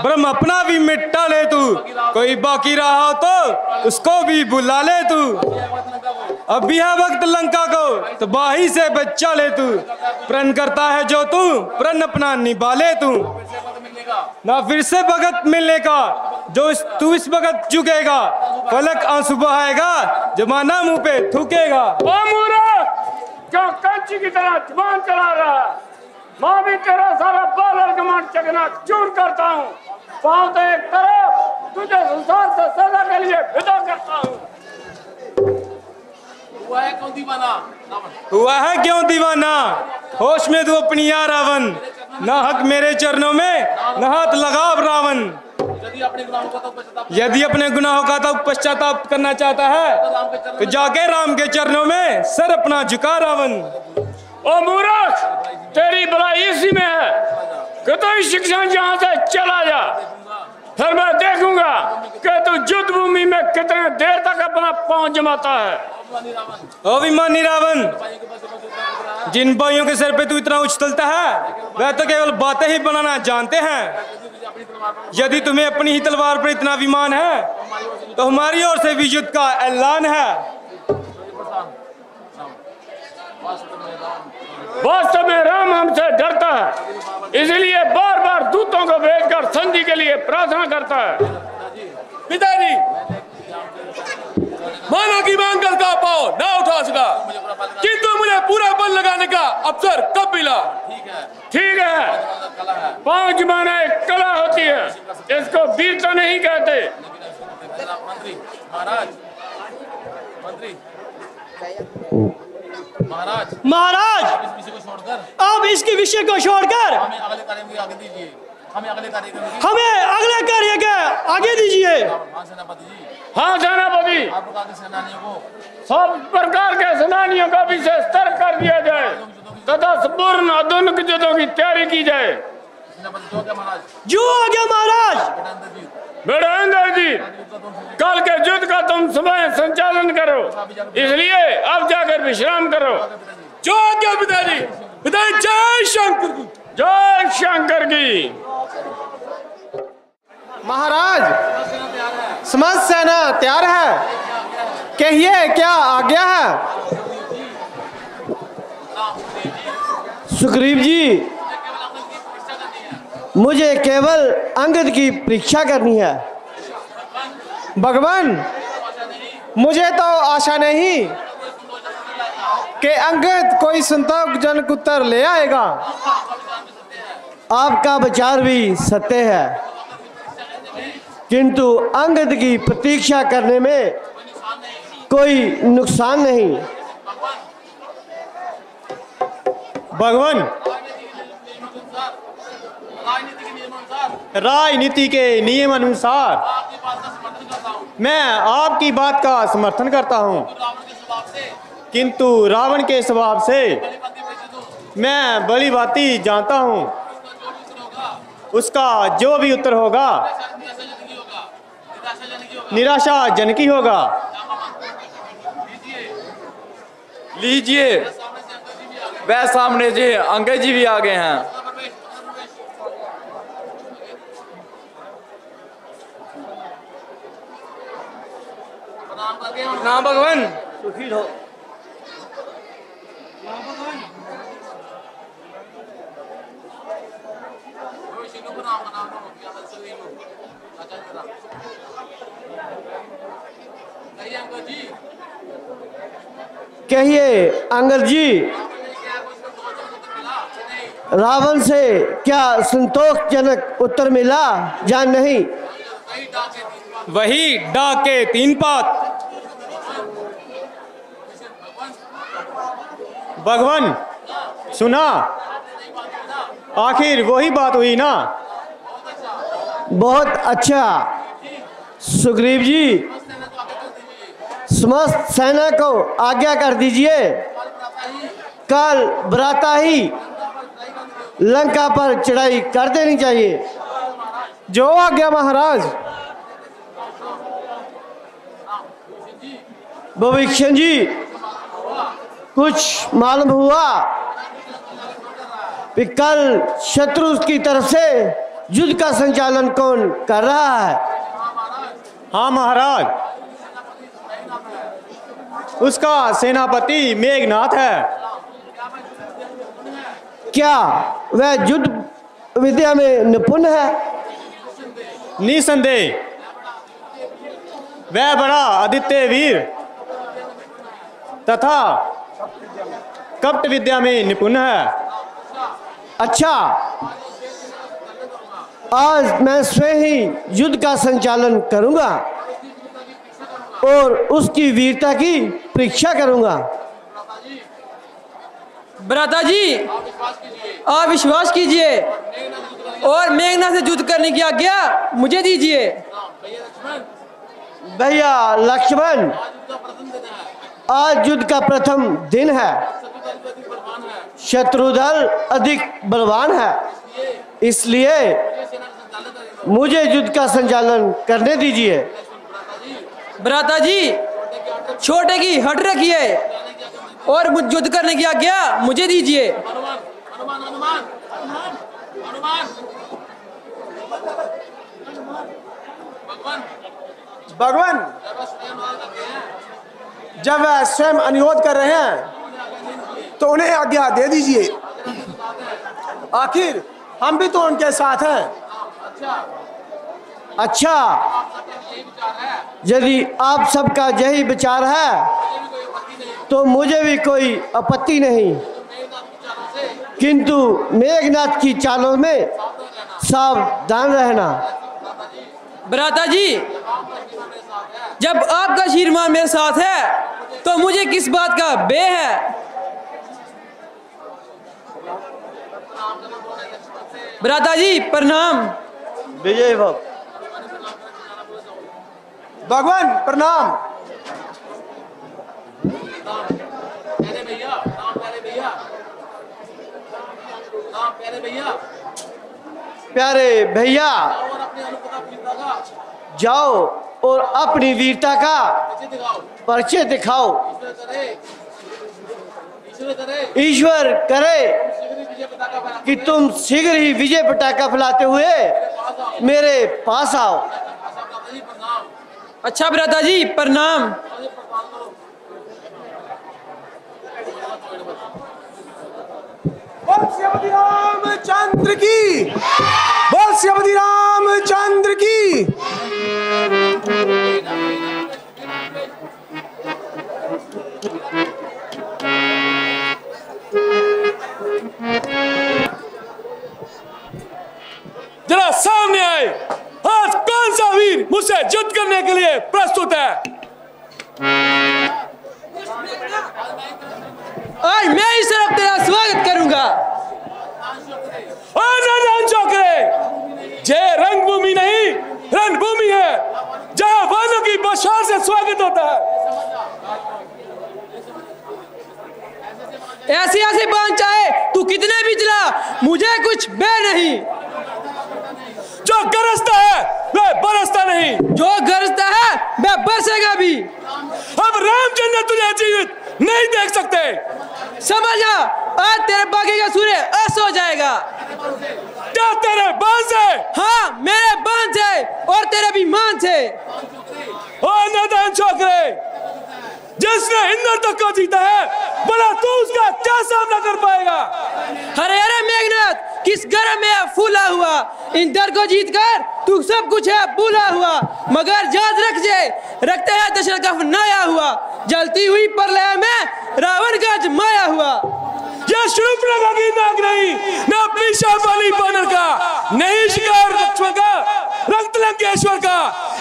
ब्रह्म अपना भी मिटा ले तू। कोई बाकी रहा हो तो उसको भी बुला ले तू। अब भी है वक्त लंका को तो बाही से बच्चा ले तू। प्रण करता है जो तू प्रण अपना निभा ले तू। ना फिर से भगत मिलने का जो तू इस वक्त चुकेगा। फलक आंसू बहाएगा जमाना मुंह पे थूकेगा। ओ मूर्ख, क्यों कंची की तरह जुबान चला रहा है? मैं भी तेरा सारा बाल और घमंड चकना चूर करता हूँ। पाँव तो एक तरफ, तुझे संसार से सदा के लिए विदा करता हूँ। हुआ है क्यों दीवाना? होश में तू अपनी या रावण। ना हक मेरे चरणों में न हाथ लगाव रावण। यदि अपने गुनाहों का तो पश्चाताप करना चाहता है तो जाके राम के चरणों में सर अपना झुका रावण। ओ मूर्ख, तेरी भलाई इसी में है कि तू शिक्षा यहाँ से चला जा। फिर मैं देखूंगा कि तू युद्ध भूमि में कितने देर तक अपना पांव जमाता है। अभिमानी रावण, जिन भाइयों के सर पे तू इतना उछलता है वह तो केवल बातें ही बनाना जानते हैं। यदि तुम्हें अपनी ही तलवार पर इतना अभिमान है तो हमारी ओर से भी युद्ध का ऐलान है। वास्तव में राम हमसे डरता है, इसलिए बार बार दूतों को भेजकर संधि के लिए प्रार्थना करता है। पिताजी, मानो की मांग कर का पाओ ना उठा सका, किंतु मुझे पूरा बल लगाने का अवसर कब मिला? ठीक है, पांव जमाना एक कला होती है, इसको वीरता नहीं कहते। महाराज, अब इसके विषय को छोड़कर हमें अगले कार्य के आगे दीजिए। हाँ सेनापति, सब प्रकार के सेनानियों का विशेष तर्क कर दिया जाए तथा संपूर्ण आधुनिक युद्धों की तैयारी की जाए। जो आज्ञा महाराज। बेटा इंद्रजीत, कल के युद्ध का तुम समय संचालन करो, इसलिए अब जाकर विश्राम करो। जो आज्ञा पिताजी। पिताजी जय शंकर की। जय शंकर की। महाराज, समस्त सेना तैयार है, कहिए क्या आज्ञा है? सुग्रीव जी, मुझे केवल अंगद की परीक्षा करनी है। भगवान, मुझे तो आशा नहीं कि अंगद कोई संतोषजनक उत्तर ले आएगा। आपका विचार भी सत्य है, किंतु अंगद की प्रतीक्षा करने में कोई नुकसान नहीं। भगवान, राजनीति के नियम अनुसार मैं आपकी बात का समर्थन करता हूं, किंतु रावण के स्वभाव से मैं भली भांति जानता हूं, उसका जो भी उत्तर होगा निराशाजनक ही होगा। लीजिए, वह सामने जी अंगद जी भी आ गए हैं। ना भगवान, सुखी रहो। कहिए अंगद जी, रावण से क्या संतोषजनक उत्तर मिला या नहीं? वही डाके 3 पात। भगवान, सुना, आखिर वही बात हुई ना? बहुत अच्छा। सुग्रीव जी, समस्त सेना को आज्ञा कर दीजिए, कल बराता ही लंका पर चढ़ाई कर देनी चाहिए। जो आज्ञा महाराज। भविष्य जी, कुछ मालूम हुआ कि कल शत्रु की तरफ से युद्ध का संचालन कौन कर रहा है? हाँ महाराज, उसका सेनापति मेघनाथ है। क्या वह युद्ध विद्या में निपुण है? निसंदेह, वह बड़ा आदित्य वीर तथा कपट विद्या में निपुण है। अच्छा, आज मैं स्वयं ही युद्ध का संचालन करूंगा और उसकी वीरता की परीक्षा करूंगा। भ्राता जी, आप विश्वास कीजिए और मेघनाथ से युद्ध करने की आज्ञा मुझे दीजिए। भैया लक्ष्मण, आज युद्ध का प्रथम दिन है, शत्रु दल अधिक बलवान है, इसलिए मुझे युद्ध का संचालन करने दीजिए। भ्राता जी, छोटे की हट रखिए और युद्ध करने की आज्ञा मुझे दीजिए। भगवान, जब वह स्वयं अनुरोध कर रहे हैं तो उन्हें आज्ञा दे दीजिए। आखिर हम भी तो उनके साथ हैं। अच्छा, यदि आप सबका यही विचार है तो मुझे भी कोई आपत्ति नहीं, किंतु मेघनाथ की चालों में सावधान रहना। भ्राता जी, जब आपका शीरमान मेरे साथ है तो मुझे किस बात का बे है। भ्राता जी प्रणाम। विजय भव। भगवान प्रणाम। प्यारे भैया, जाओ और अपनी वीरता का परिचय दिखाओ। ईश्वर करे कि तुम शीघ्र ही विजय पताका फैलाते हुए मेरे पास आओ। अच्छा भ्राता जी प्रणाम। बोल श्रीमती रामचंद्र की, बोल श्रीमती रामचंद्र की। जरा सामने आए। आज कौन सा वीर मुझसे युद्ध करने के लिए प्रस्तुत है? आज मैं इस तरफ तेरा स्वागत करूंगा। ये रंगभूमि नहीं, रणभूमि है, जहां वालों की बौछार से स्वागत होता है। ऐसे ऐसे बांध चाहे तू कितने भी चला, मुझे कुछ बे नहीं। जो गरजता है वह बरसता नहीं, जो गरजता है वह बरसेगा भी। अब रामचंद्र तुझे जीवित नहीं देख सकते। समझ जा, आज तेरे बाकी का सूर्य अस्त हो जाएगा। क्या तेरे बांध से? हाँ, मेरे बांध से और तेरे भी मान से। ओ नादान छोकरे, जिसने इंद्र तक को जीता है, भला तू उसका क्या सामना कर पाएगा? अरे अरे मेघनाथ, किस गर्म में फूला हुआ, इंद्र को जीतकर तू सब कुछ है भूला हुआ। मगर याद रख जे, रखते हैं दशरथ का नया हुआ, जलती हुई प्रलय में रावण का जमाया हुआ। यह शूर्पणखा की नाक नहीं, न पीछा वाली बानर का, नहीं शिकार लक्ष्मण का, रक्त लंकेश्वर का।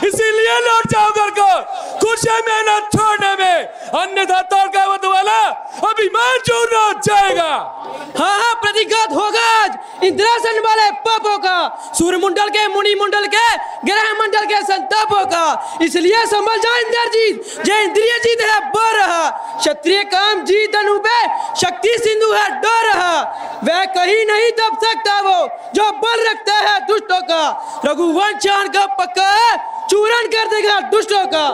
इसीलिए लौट जाओ घर को, खुश है मेहनत छोड़ने में, अन्यथा तोड़ का वध वाला अभिमान चूर्ण हो जाएगा। हाँ हाँ, प्रतिघात होगा आज इंद्रासन वाले पापों का, सूर्य मंडल के, मुनि मंडल के, ग्रह मंडल के संतापों का। इसलिए समझ जा इंद्रजीत, जो इंद्रिय जीत है बह रहा, क्षत्रिय काम जीत अनु पे शक्ति सिंधु है डो रहा। वह कहीं नहीं दब सकता वो जो बल रखता है दुष्टों का, रघुवंश का पक्का है, चूरन कर देगा दुष्टों का।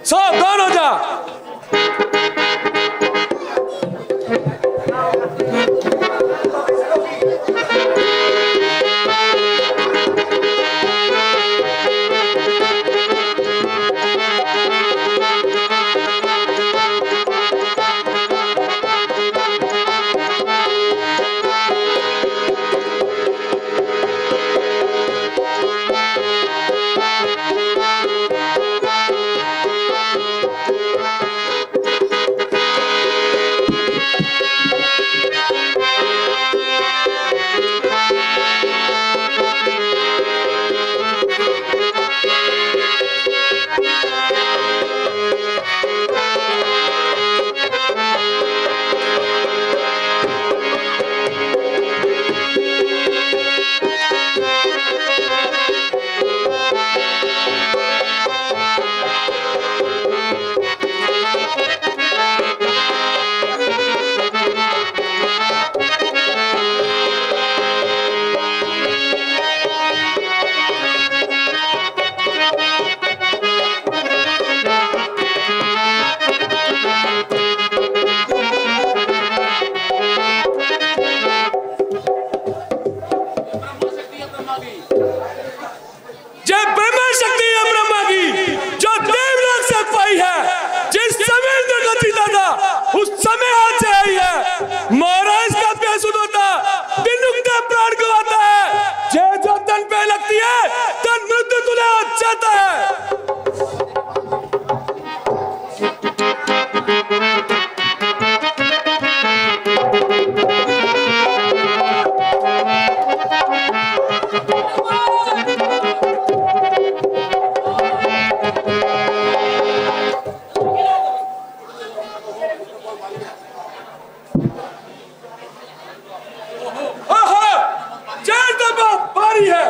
सावधान हो जा। जारी है।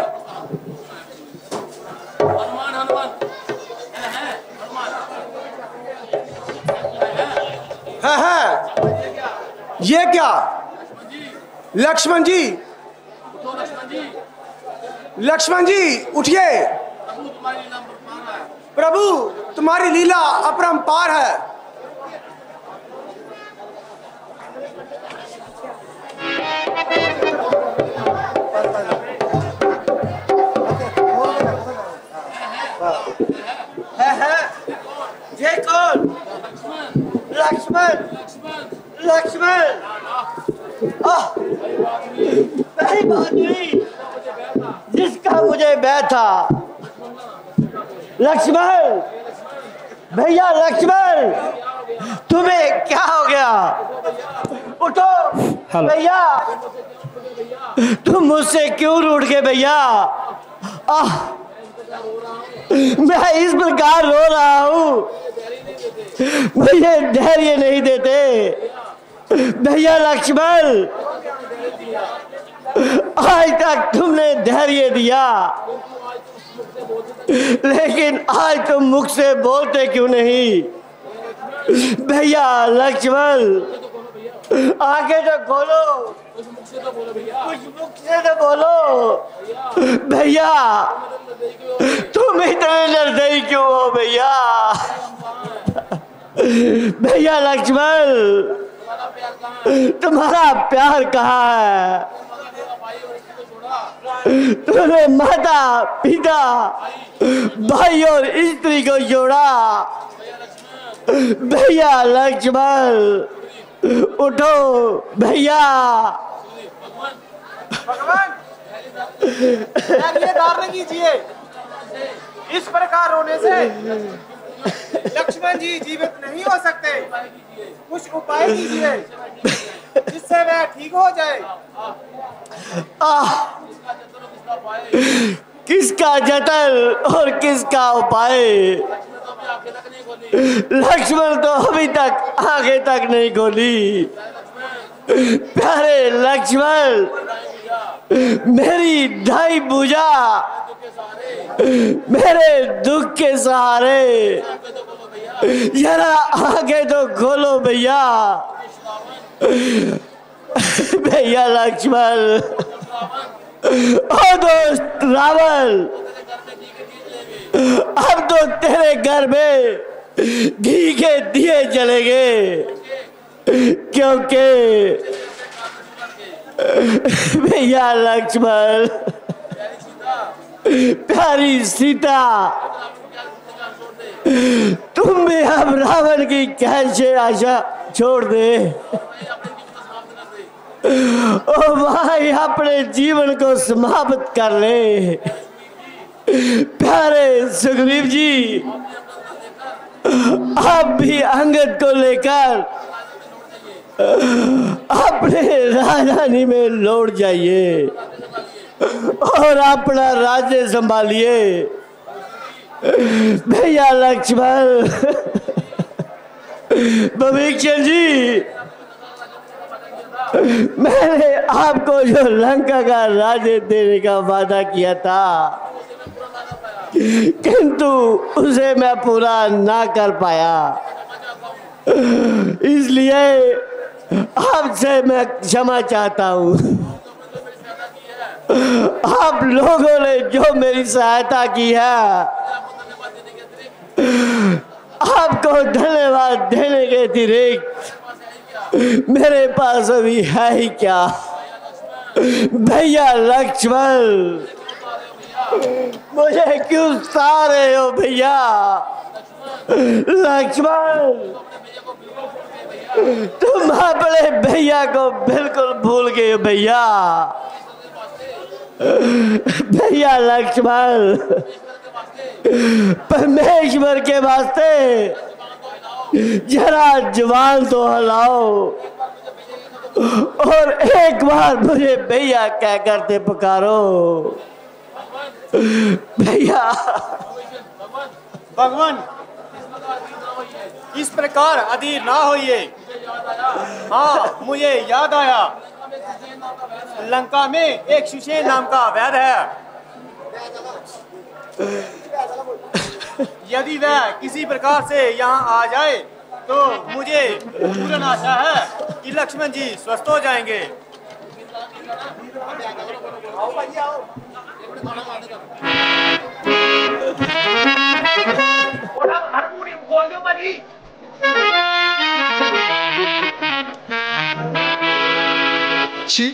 है ये क्या? लक्ष्मण जी, लक्ष्मण जी उठिए। प्रभु तुम्हारी लीला अपरंपार है। ये कौन? लक्ष्मण, लक्ष्मण, वही बहादुरी जिसका मुझे भय था। लक्ष्मण, भैया लक्ष्मण, तुम्हें क्या हो गया? उठो भैया, तुम मुझसे क्यों रूठ गए भैया? मैं इस प्रकार रो रहा हूँ, मुझे धैर्य नहीं देते। भैया लक्ष्मण, आज तक तुमने धैर्य दिया, लेकिन आज तुम मुख से बोलते क्यों नहीं? भैया लक्ष्मण, आंखें तो खोलो, कुछ मुख से तो बोलो। भैया तुम इतने निर्दयी क्यों हो भैया? भैया लक्ष्मण, तुम्हारा प्यार कहाँ है? तुमने माता पिता भाई और स्त्री को जोड़ा। भैया लक्ष्मण उठो भैया। भगवान धारण कीजिए, इस प्रकार रोने से लक्ष्मण जी जीवित नहीं हो सकते। कुछ उपाय कीजिए जिससे वह ठीक हो जाए। किसका जतन और किसका उपाय? लक्ष्मण तो अभी तक आगे तक नहीं खोली। प्यारे लक्ष्मण, मेरी ढाई भुजा मेरे दुख के सहारे, जरा आगे तो खोलो भैया। भैया लक्ष्मण, ओ दोस्त रावण, अब तो तेरे घर में घी के दिए जलेंगे, क्योंकि भैया लक्ष्मण, प्यारी सीता, तुम भी अब रावण की कैसे आशा छोड़ दे। ओ भाई, अपने जीवन को समाप्त कर ले। प्यारे सुग्रीव जी, आप भी अंगद को लेकर अपने राजधानी में लौट जाइए और अपना राज्य संभालिए। भैया लक्ष्मण, भविष्य जी, मैंने आपको जो लंका का राज्य देने का वादा किया था, किंतु उसे मैं पूरा ना कर पाया, इसलिए आपसे मैं क्षमा चाहता हूँ। आप लोगों ने जो मेरी सहायता की है, आपको धन्यवाद देने के अतिरिक्त मेरे पास अभी है ही क्या? भैया लक्ष्मण, मुझे क्यों सता रहे हो भैया? लक्ष्मण, तुम अपने भैया को बिल्कुल भूल गए हो भैया। भैया लक्ष्मण, परमेश्वर के वास्ते जरा जुबान तो हिलाओ और एक बार मुझे भैया क्या करते पुकारो। भैया भगवान, इस प्रकार अधीर ना होइए। हाँ, मुझे याद आया लंका में एक सुषेण नाम का वैद है। यदि वह किसी प्रकार से यहाँ आ जाए तो मुझे पूर्ण आशा है कि लक्ष्मण जी स्वस्थ हो जाएंगे। छी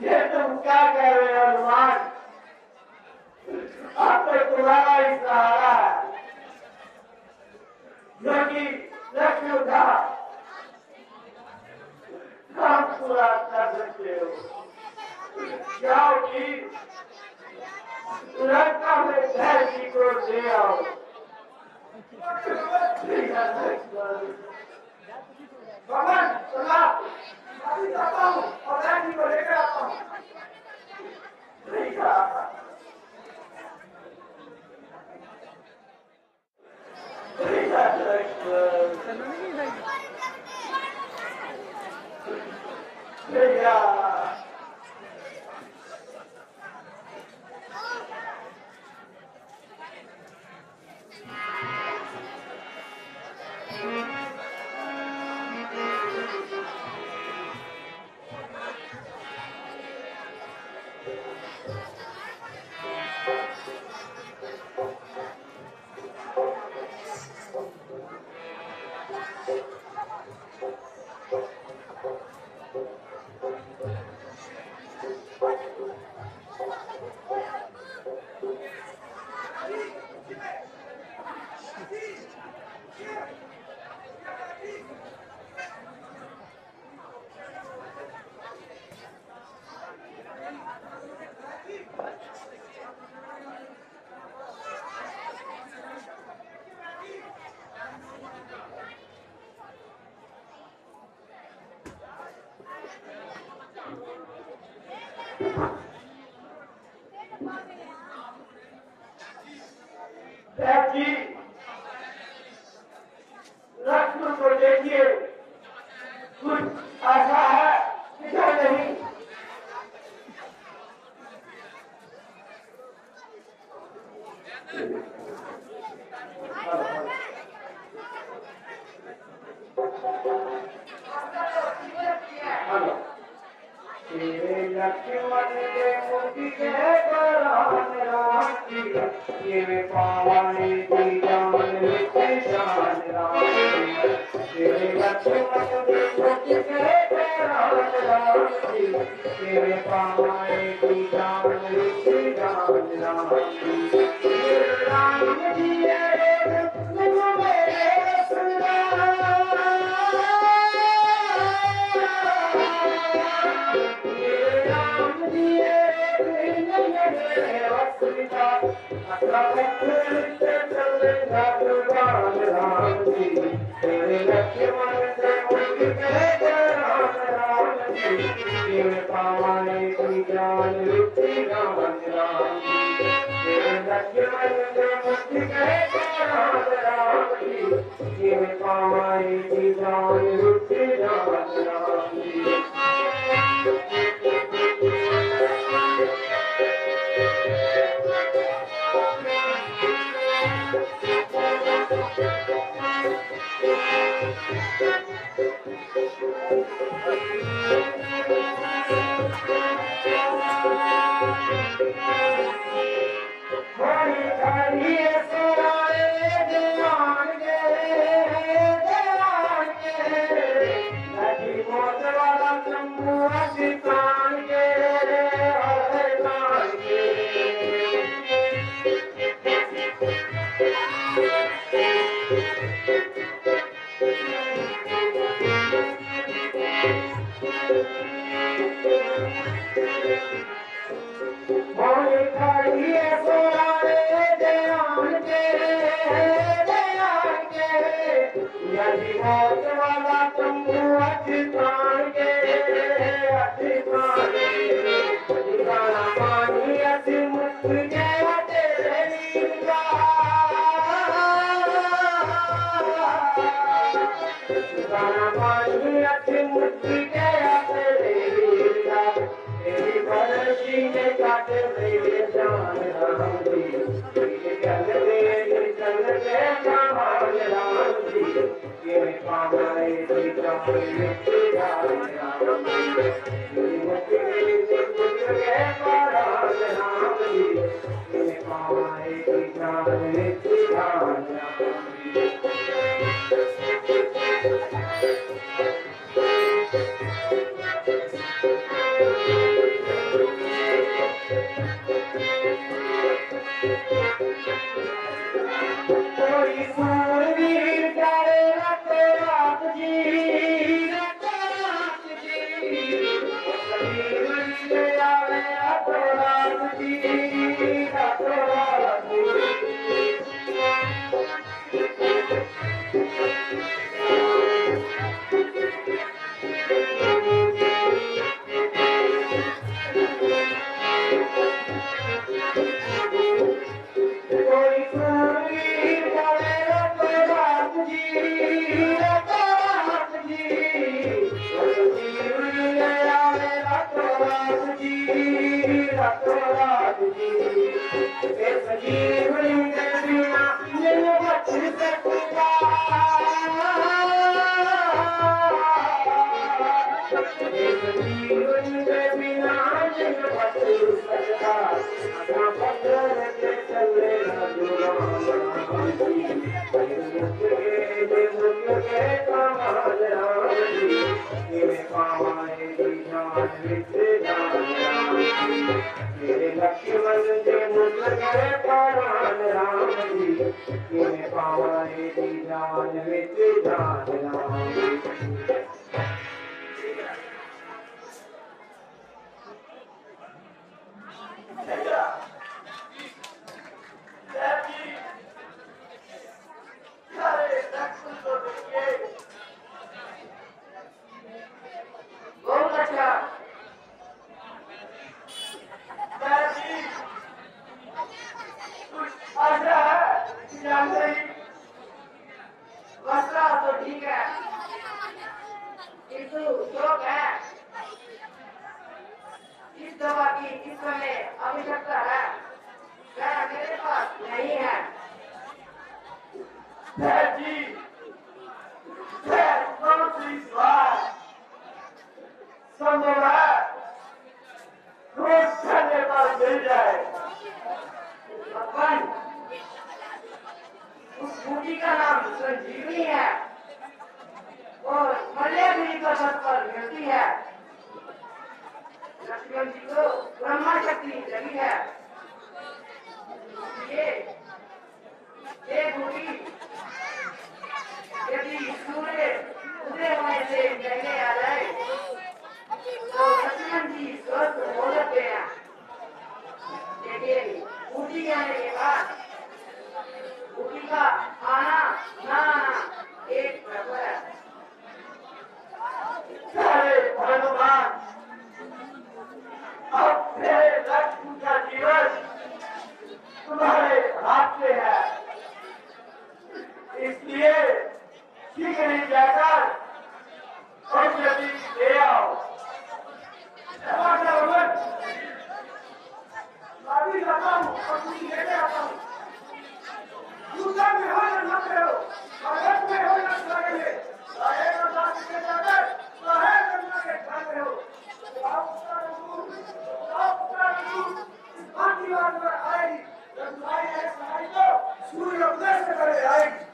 ये तुम क्या कह रहे हो हनुमान? अब तो तुम्हारा ही सहारा है जो कि लक्ष्य उठा काम पूरा कर सकते हो। जाओ कि लंका में धरती को ले आओ। भगवान सुना अभी जाता हूँ और रानी को लेकर आता हूँ। लक्ष्मण को देखिए, कुछ आशा है किधर नहीं। उसी का आना ना आना एक बराबर है। सारे भगवान अब मेरे लक्ष्य का जीवन तुम्हारे हाथ में है, इसलिए शीघ्र ही जाकर औषधि ले आओ। अभी जाता हूँ और कुछ लेके आता हूँ। दूसरा में हो या न करो, अगर में हो या न करेंगे, चाहे रमजान के जाकर, चाहे रमजान के घर में हो, आपका रूप इस बात की बात पर आएगी, जब तुम्हारी है सहाय तो सूर्य उदय से पहले आएगी।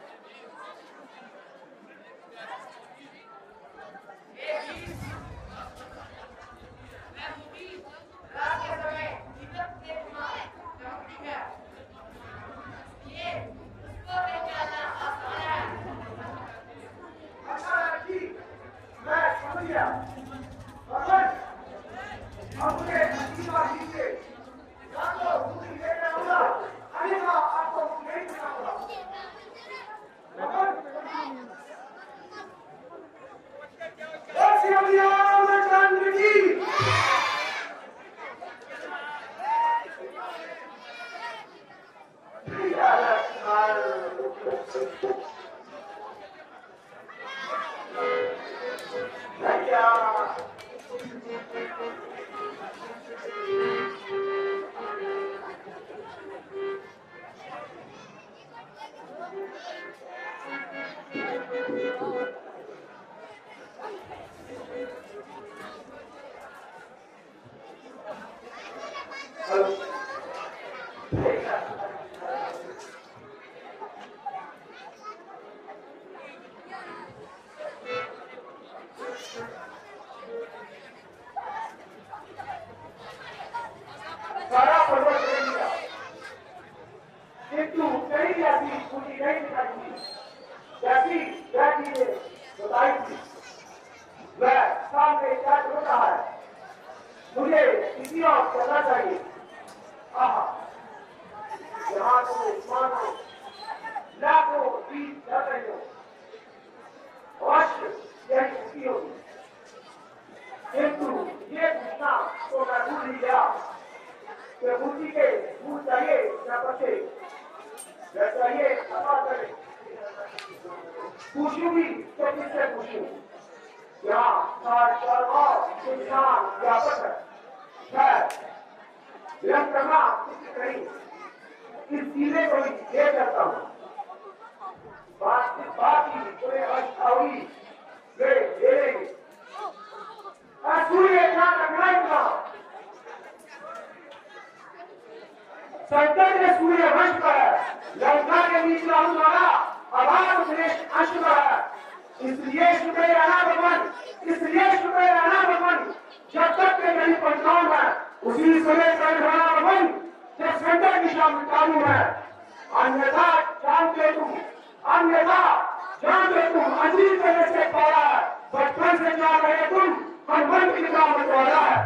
संकट ने सूर्य वंश पर है, लंका के बीच राहु द्वारा अभाव श्रेष्ठ अंश पर है। इसलिए शुक्र रहना भगवान, इसलिए शुक्र रहना भगवान, जब तक के नहीं पहुंचाऊं मैं उसी समय कर रहना भगवान, जब संकट की शाम काबू है। अन्यथा जानते तुम, अन्यथा जानते तुम अजीब तरह से पारा है, बचपन से जा रहे तुम हनुमंत की काम बतवारा है।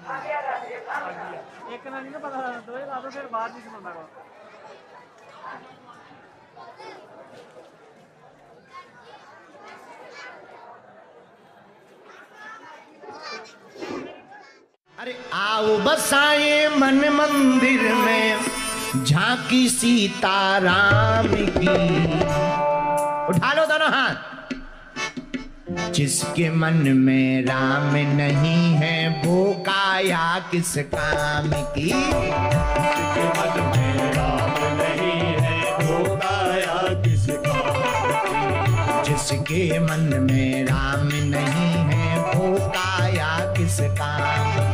एक ना नहीं पता दो ही बातों फिर बात नहीं सुनना को अरे आओ बसाए मन मंदिर में झांकी सीताराम की। उठा लो दोनों हाथ। जिसके मन में राम नहीं है वो काया किस काम की। जिसके मन में राम नहीं है वो काया किस काम की। जिसके मन में राम नहीं है वो काया किस काम